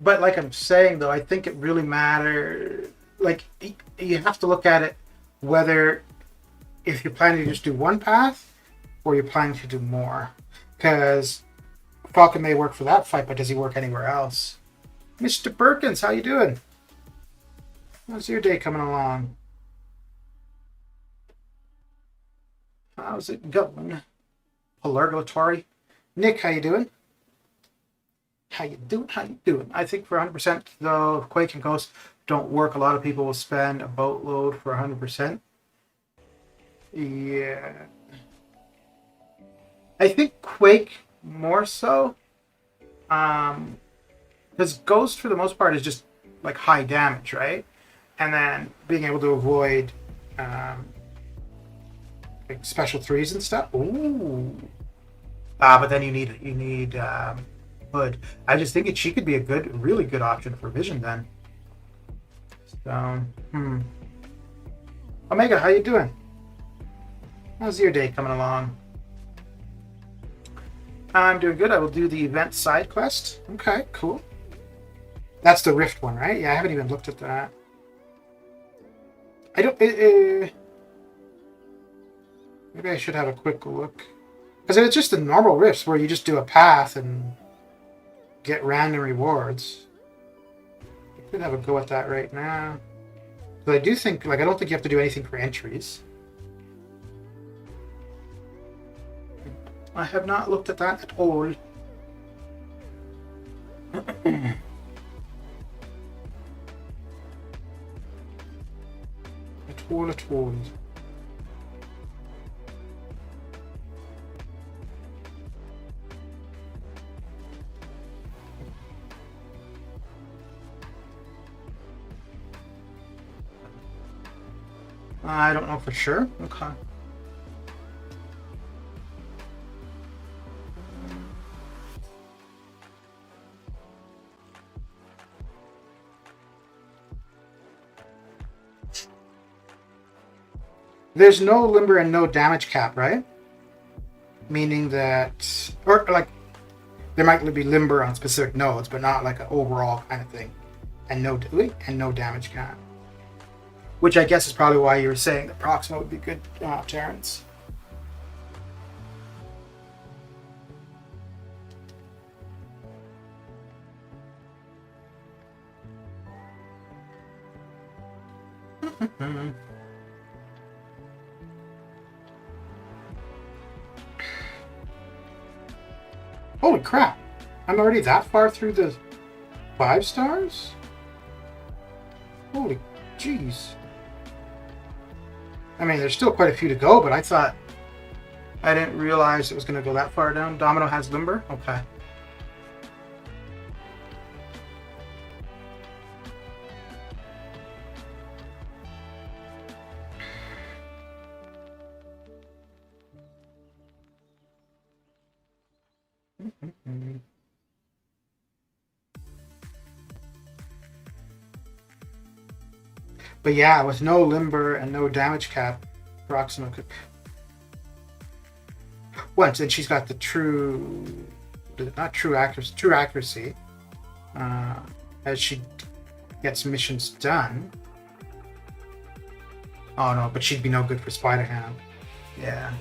But like I'm saying, though, I think it really matters. Like, you have to look at it whether if you're planning to just do one path or you're planning to do more. Because Falcon may work for that fight, but does he work anywhere else? Mr. Perkins, how you doing? How's your day coming along? How's it going? Polargatory. Nick, how you doing? How you doing? I think for 100%, though, Quake and Ghost don't work. A lot of people will spend a boatload for 100%. Yeah. I think Quake more so. Because Ghost, for the most part, is just like high damage, right? And then being able to avoid like special threes and stuff. Ooh. But then you need Hood. I just think she could be a really good option for Vision then. So, Omega, how you doing? How's your day coming along? I'm doing good. I will do the event side quest. Okay, cool. That's the Rift one, right? Yeah, I haven't even looked at that. I don't... maybe I should have a quick look. Because it's just the normal Rifts where you just do a path and get random rewards. I could have a go at that right now. But I do think, like, I don't think you have to do anything for entries. I have not looked at that at all. At all. I don't know for sure. Okay. There's no limber and no damage cap, right? Meaning that, or like, there might be limber on specific nodes, but not like an overall kind of thing, and no damage cap. Which I guess is probably why you were saying that Proxima would be good, Terrence. Holy crap! I'm already that far through the 5 stars? Holy jeez. I mean, there's still quite a few to go, but I didn't realize it was going to go that far down. Domino has limber? Okay. But yeah, with no limber and no damage cap, Proxima could. Once, and she's got the not true accuracy. As she gets missions done. Oh no, but she'd be no good for Spider Ham. Yeah.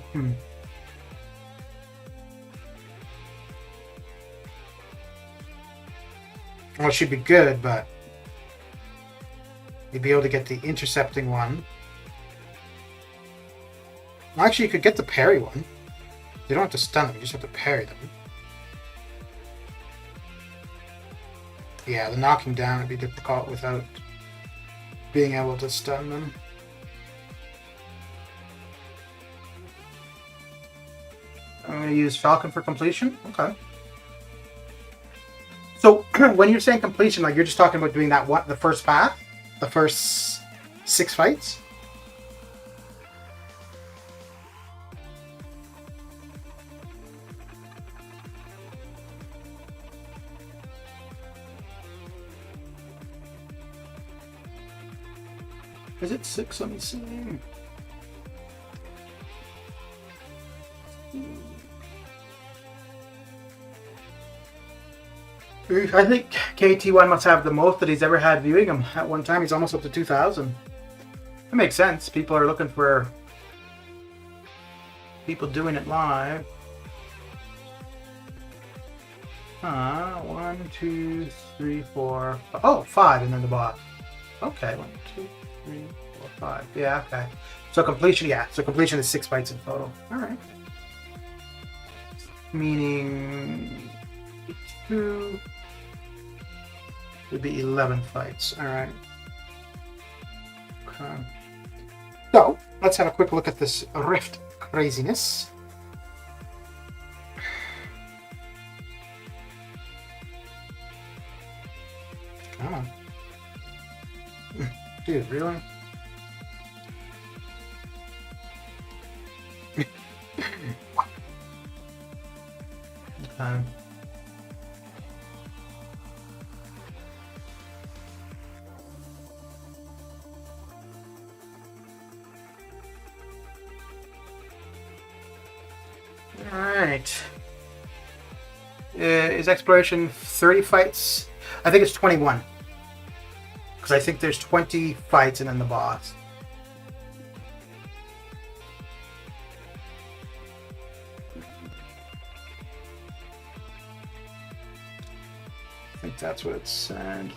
Well, she'd be good, but you'd be able to get the intercepting one. Well, actually, you could get the parry one. You don't have to stun them, you just have to parry them. Yeah, the knocking down would be difficult without being able to stun them. I'm going to use Falcon for completion. Okay. So when you're saying completion, like you're just talking about doing that the first path, the first 6 fights. Is it 6? Let me see. I think KT1 must have the most that he's ever had viewing him. At one time, he's almost up to 2,000. That makes sense. People are looking for people doing it live. 1, 2, 3, 4. Oh, 5, and then the boss. Okay, 1, 2, 3, 4, 5. Yeah, okay. So completion, yeah. So completion is 6 fights in total. All right. Meaning 2 would be 11 fights. All right. Okay. So let's have a quick look at this Rift craziness. Come on. Dude, really? Okay. Alright. Is exploration 30 fights? I think it's 21. Because I think there's 20 fights and then the boss. I think that's what it said.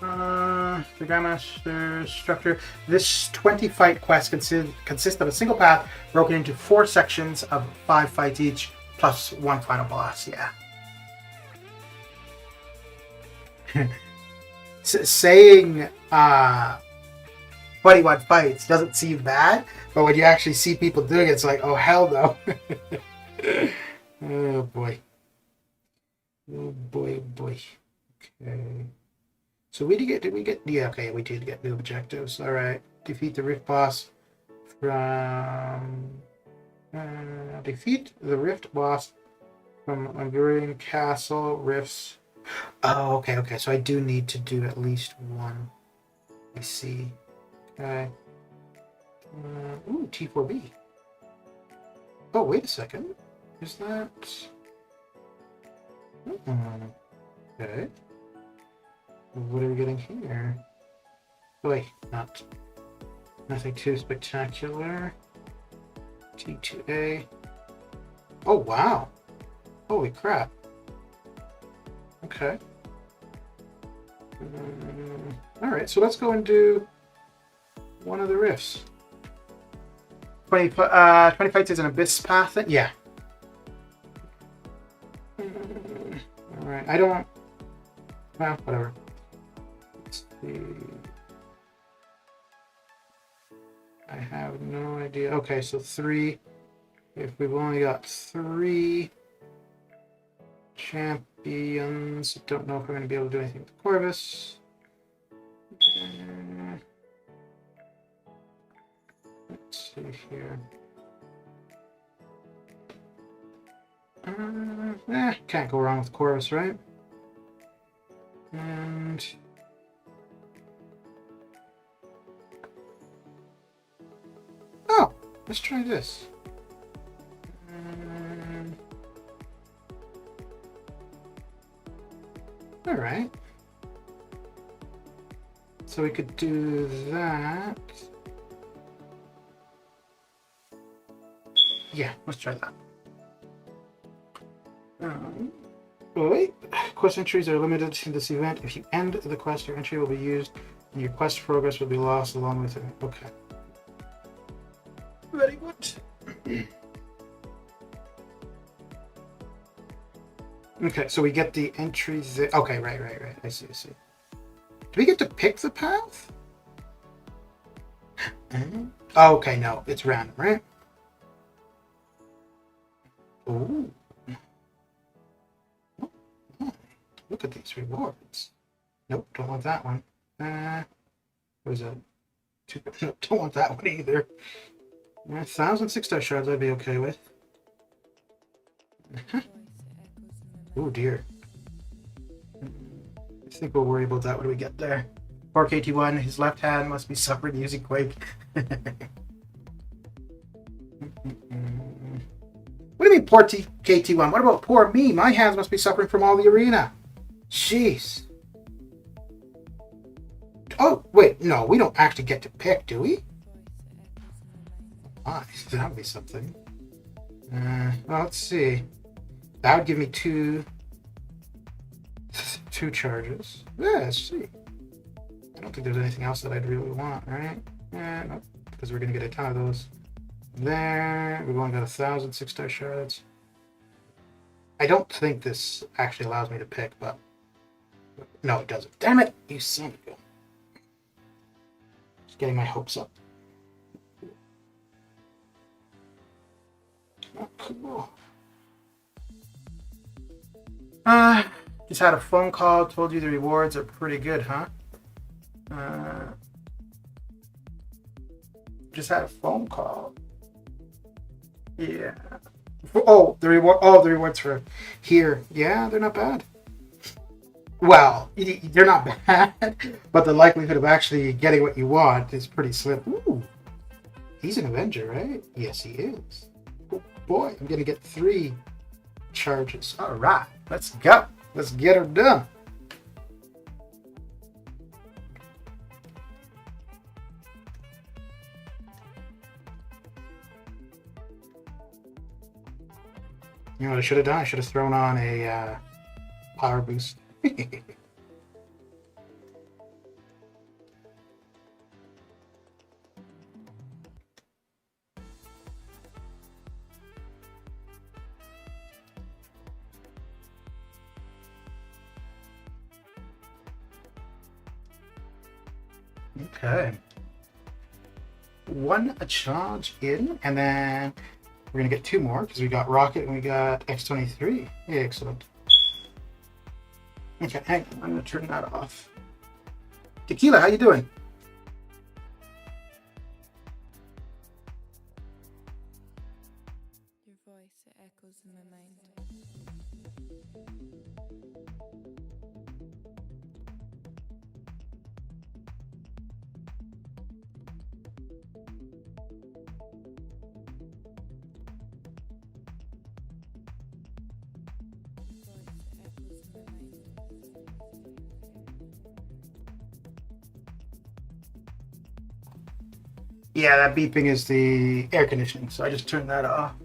The Grandmaster structure. This 20 fight quest consists of a single path broken into 4 sections of 5 fights each, plus 1 final boss. Yeah. Saying 21 fights doesn't seem bad, but when you actually see people doing it, it's like, oh hell no. Oh boy. Oh boy, oh boy. Okay. So did we get, yeah, okay, we did get new objectives. Alright. Defeat the Rift boss from, defeat the Rift boss from Hungarian Castle Rifts. Oh, okay, so I do need to do at least one. I see. Okay. Ooh, T4B. Oh, wait a second. Is that... Okay. What are we getting here? Oh, wait, nothing too spectacular. T2A. Oh, wow. Holy crap. Okay. Alright, so let's go and do one of the rifts. 20 fights is an abyss path then? Yeah. Alright, I don't... Well, whatever. Let's see. I have no idea. Okay, so 3. If we've only got 3 champions, don't know if we're going to be able to do anything with Corvus. Let's see here. Can't go wrong with chorus, right? And oh, let's try this. All right. So we could do that. Yeah, let's try that. Oh wait, quest entries are limited in this event. If you end the quest, your entry will be used and your quest progress will be lost along with it. Okay. Very good. Okay, so we get the entries. Okay, right. I see. Do we get to pick the path? Oh, okay, no, it's random, right? Ooh. Look at these rewards. Nope, don't want that one. What is that? Nope, don't want that one either. 1,000 6-star shards I'd be okay with. Oh dear. I think we'll worry about that when we get there. Poor KT1, his left hand must be suffering using Quake. What do you mean poor KT1? What about poor me? My hands must be suffering from all the arena. Jeez. Oh, wait, no, we don't actually get to pick, do we? Ah, that would be something. Well, let's see. That would give me two charges. Yeah, let's see. I don't think there's anything else that I'd really want, right? No, because we're going to get a ton of those. There, we've only got 1,000 6-star shards. I don't think this actually allows me to pick, but no, it doesn't. Damn it, you son of a gun. Just getting my hopes up. Oh, cool. Just had a phone call, told you the rewards are pretty good, huh? Just had a phone call. Yeah. Oh, the rewards for here. Yeah, they're not bad. Well, they're not bad, but the likelihood of actually getting what you want is pretty slim. Ooh, he's an Avenger, right? Yes, he is. Oh boy, I'm gonna get 3 charges. All right, let's go. Let's get her done. You know what I should have done? I should have thrown on a power boost. Okay. 1 charge in, and then we're gonna get 2 more because we got Rocket and we got X23. Yeah, excellent. Okay, hang on, I'm gonna turn that off. Tequila, how you doing? Your voice, it echoes in my mind. Yeah, that beeping is the air conditioning, so I just turned that off.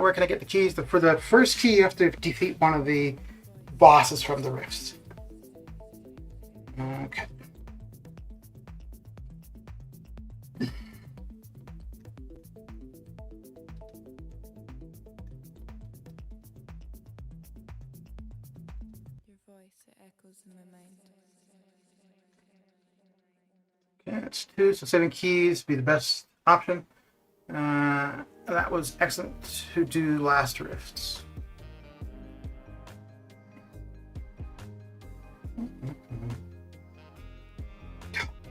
Where can I get the keys? For the first key, you have to defeat one of the bosses from the rifts. Okay. Your voice, it echoes in my mind. Okay, that's 2, so 7 keys be the best option. That was excellent to do last rifts.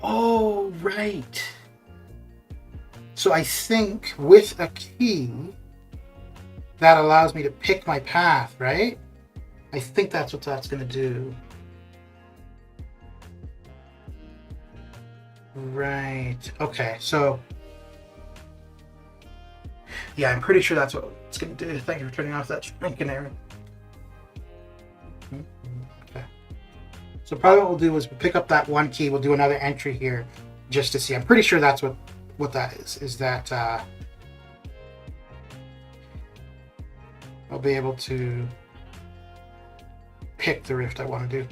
Oh, right. So I think with a key, that allows me to pick my path, right? I think that's what that's going to do. Right. Okay, so... yeah, I'm pretty sure that's what it's going to do. Thank you for turning off that shrinking area. Okay. So probably what we'll do is we'll pick up that one key. We'll do another entry here just to see. I'm pretty sure that's what that is that I'll be able to pick the rift I want to do.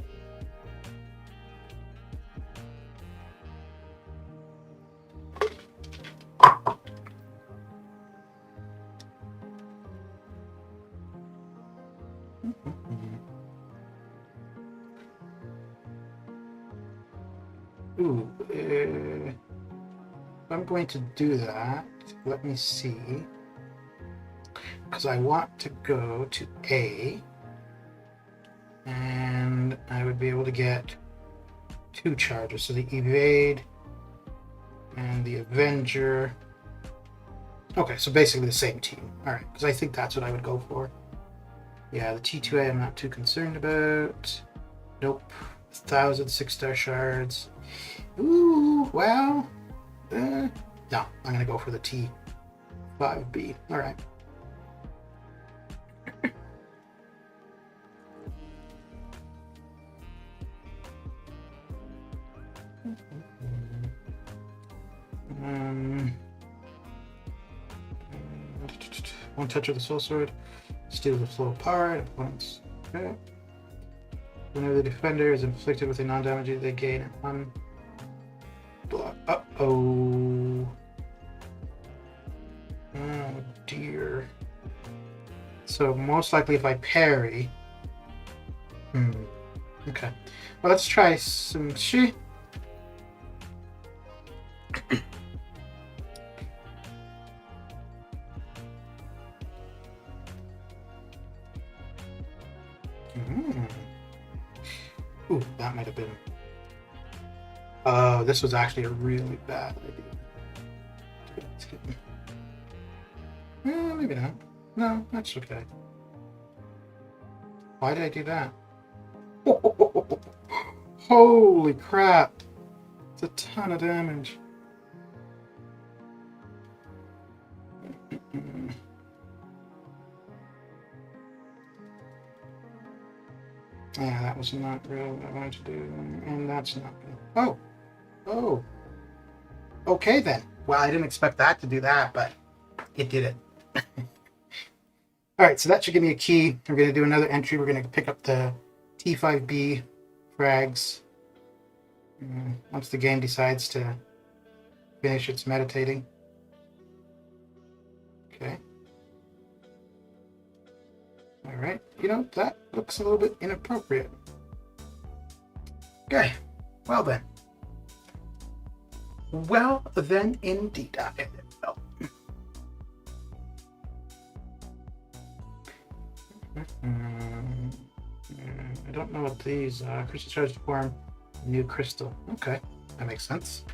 Ooh, if I'm going to do that, let me see. Because I want to go to A, and I would be able to get 2 charges. So the Evade and the Avenger. Okay, so basically the same team. Alright, because I think that's what I would go for. Yeah, the T2A I'm not too concerned about. Nope. 1,000 6-star shards. Ooh, well. No, I'm going to go for the T5B. Alright. One touch of the soul sword. Steal the flow apart. Once. Okay. Whenever the defender is inflicted with a non-damage, they gain 1 block. Uh-oh. Oh dear. So most likely if I parry. Okay. Well, let's try some shit. Ooh, that might have been... oh, this was actually a really bad idea. Maybe not. No, that's okay. Why did I do that? Holy crap! It's a ton of damage. Yeah, that was not really what I wanted to do, and that's not good. Oh! Oh! Okay then. Well, I didn't expect that to do that, but it did it. Alright, so that should give me a key. We're going to do another entry. We're going to pick up the T5B frags. Once the game decides to finish its meditating. Okay. Alright, you know, that looks a little bit inappropriate. Okay, well then. Well then, indeed. Okay, there we go. I don't know what these are. Crystal shards to form new crystal. Okay, that makes sense.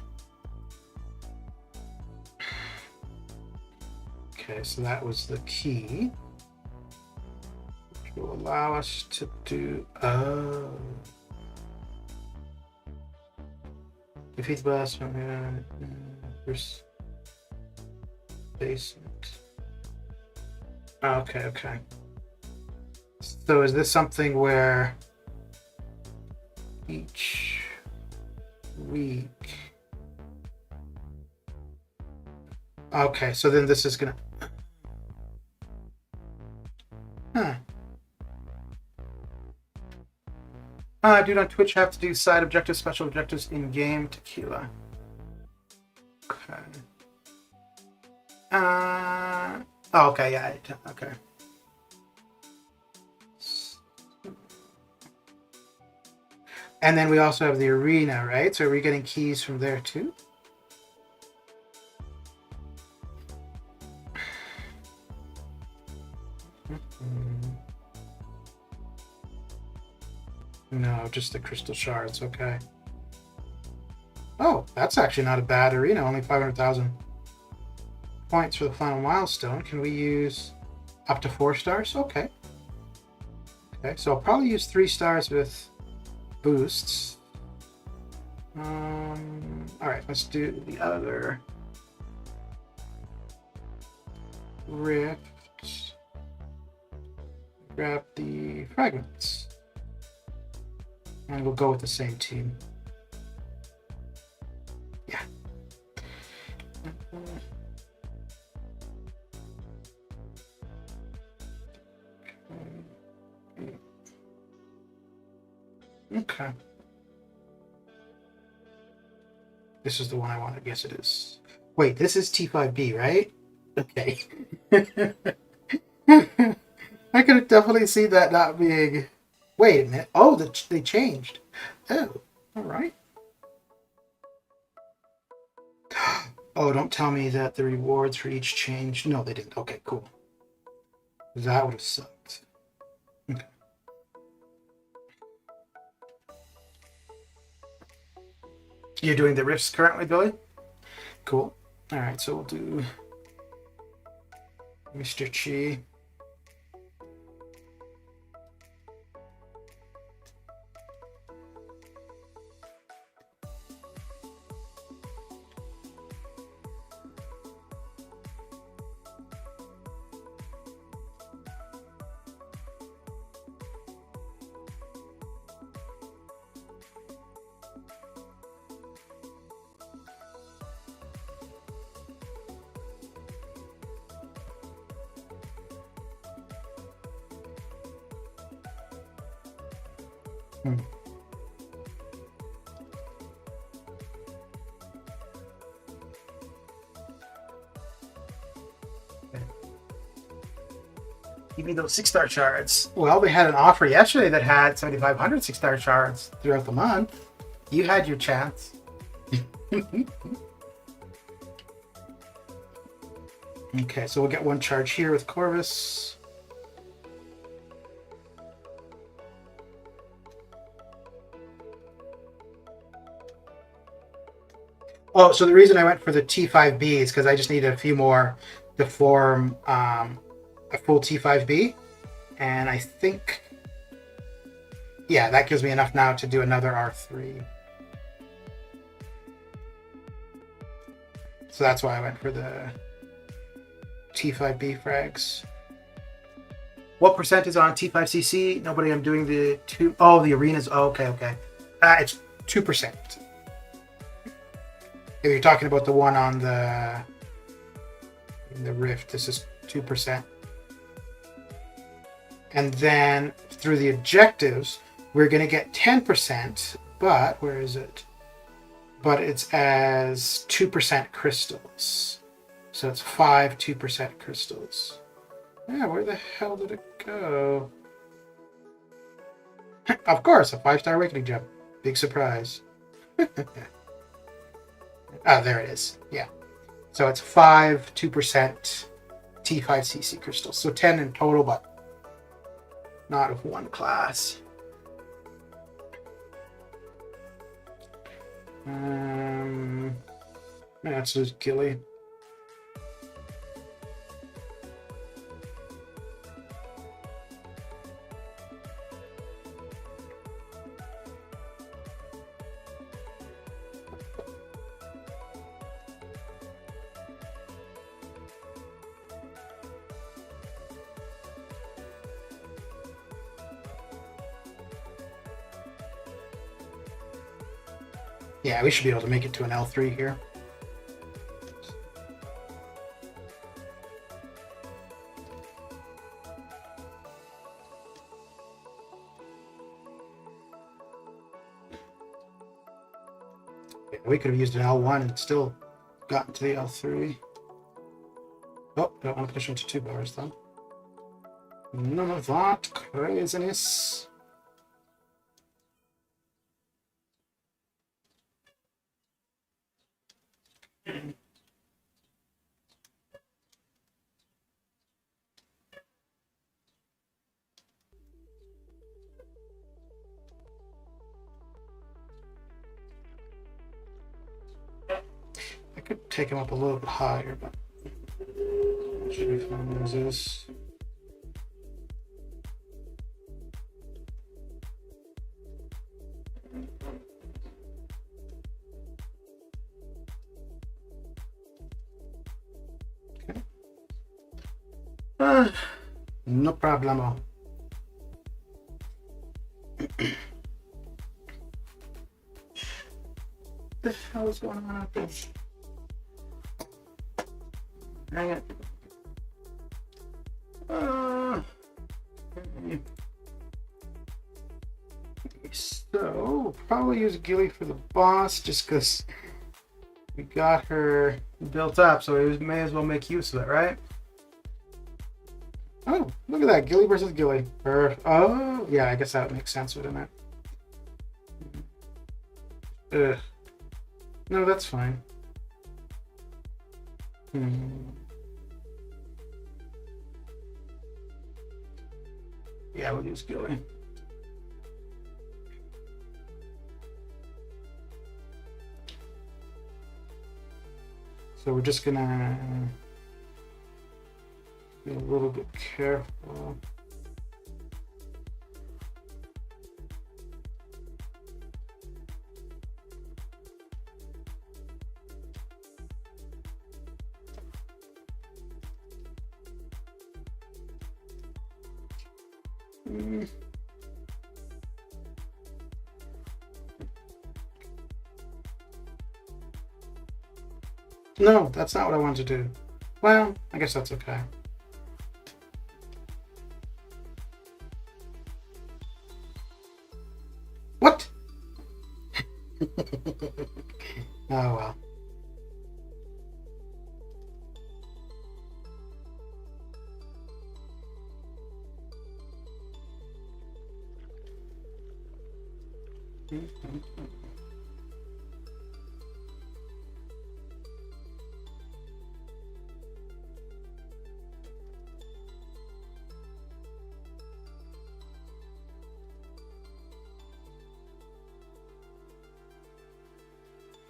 Okay, so that was the key. Which will allow us to do... oh. Defeat the boss from first basement. Okay, okay. So is this something where each week... okay, so then this is gonna... huh. Dude on Twitch have to do side objectives, special objectives in-game. Tequila. Okay. Oh, okay, yeah, okay. And then we also have the arena, right? So are we getting keys from there too? No, just the crystal shards, okay. Oh, that's actually not a bad arena, only 500,000 points for the final milestone. Can we use... Up to 4 stars? Okay. Okay, so I'll probably use 3 stars with boosts. Alright, let's do the other rift. Grab the fragments. And we'll go with the same team. Yeah. Okay. This is the one I wanted. Yes, it is. Wait, this is T5B, right? Okay. I could definitely see that not being... Wait a minute. Oh, they changed. Oh, all right. Oh, don't tell me that the rewards for each changed. No, they didn't. Okay, cool. That would have sucked. Okay. You're doing the rifts currently, Billy? Cool. All right, so we'll do Mr. Chi. Give me those 6-star shards. Well, they had an offer yesterday that had 7,500 6-star shards throughout the month. You had your chance. Okay, so we'll get 1 charge here with Corvus. Oh, so the reason I went for the T5B is because I just needed a few more to form a full T5B. And I think, yeah, that gives me enough now to do another R3. So that's why I went for the T5B frags. What percent is on T5CC? Nobody, I'm doing the two. Oh, the arenas. Oh, okay, okay. It's 2%. If you're talking about the one on the Rift, this is 2%. And then through the objectives, we're going to get 10%, but where is it? But it's as 2% crystals. So it's 5 2% crystals. Yeah, where the hell did it go? Of course, a 5-star awakening gem. Big surprise. Ah, there it is. Yeah. So it's 5 2% T5CC crystals. So 10 in total, but not of one class. That's just Gilly. Yeah, we should be able to make it to an L3 here. Yeah, we could have used an L1 and still gotten to the L3. Oh, don't want to push into 2 bars though. None of that craziness. I could take him up a little bit higher, but should be fine as is. No problemo. What the hell is going on out there? Hang it. Okay. So, probably use Gilly for the boss just because we got her built up, so we may as well make use of it, right? Oh, look at that. Gilly versus Gilly. Oh, yeah, I guess that would make sense, wouldn't it? Ugh. No, that's fine. Yeah, we'll use Gilly. So we're just gonna be a little bit careful. No, that's not what I wanted to do. Well, I guess that's okay. What? Oh well.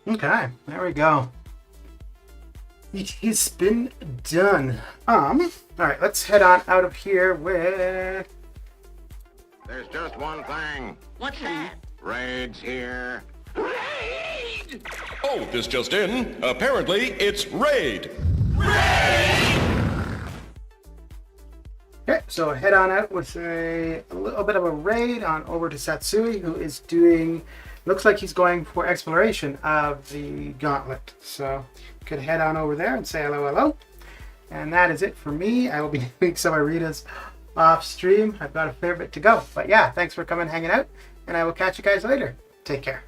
Okay, there we go. It has been done. All right, let's head on out of here with... There's just one thing. What's that? Raid's here. Raid! Oh, this just in. Apparently, it's Raid. Okay, so head on out with a little bit of a raid on over to Satsui, who is doing... Looks like he's going for exploration of the Gauntlet. So you could head on over there and say hello. And that is it for me. I will be doing some Aritas off stream. I've got a fair bit to go. But yeah, thanks for coming and hanging out. And I will catch you guys later. Take care.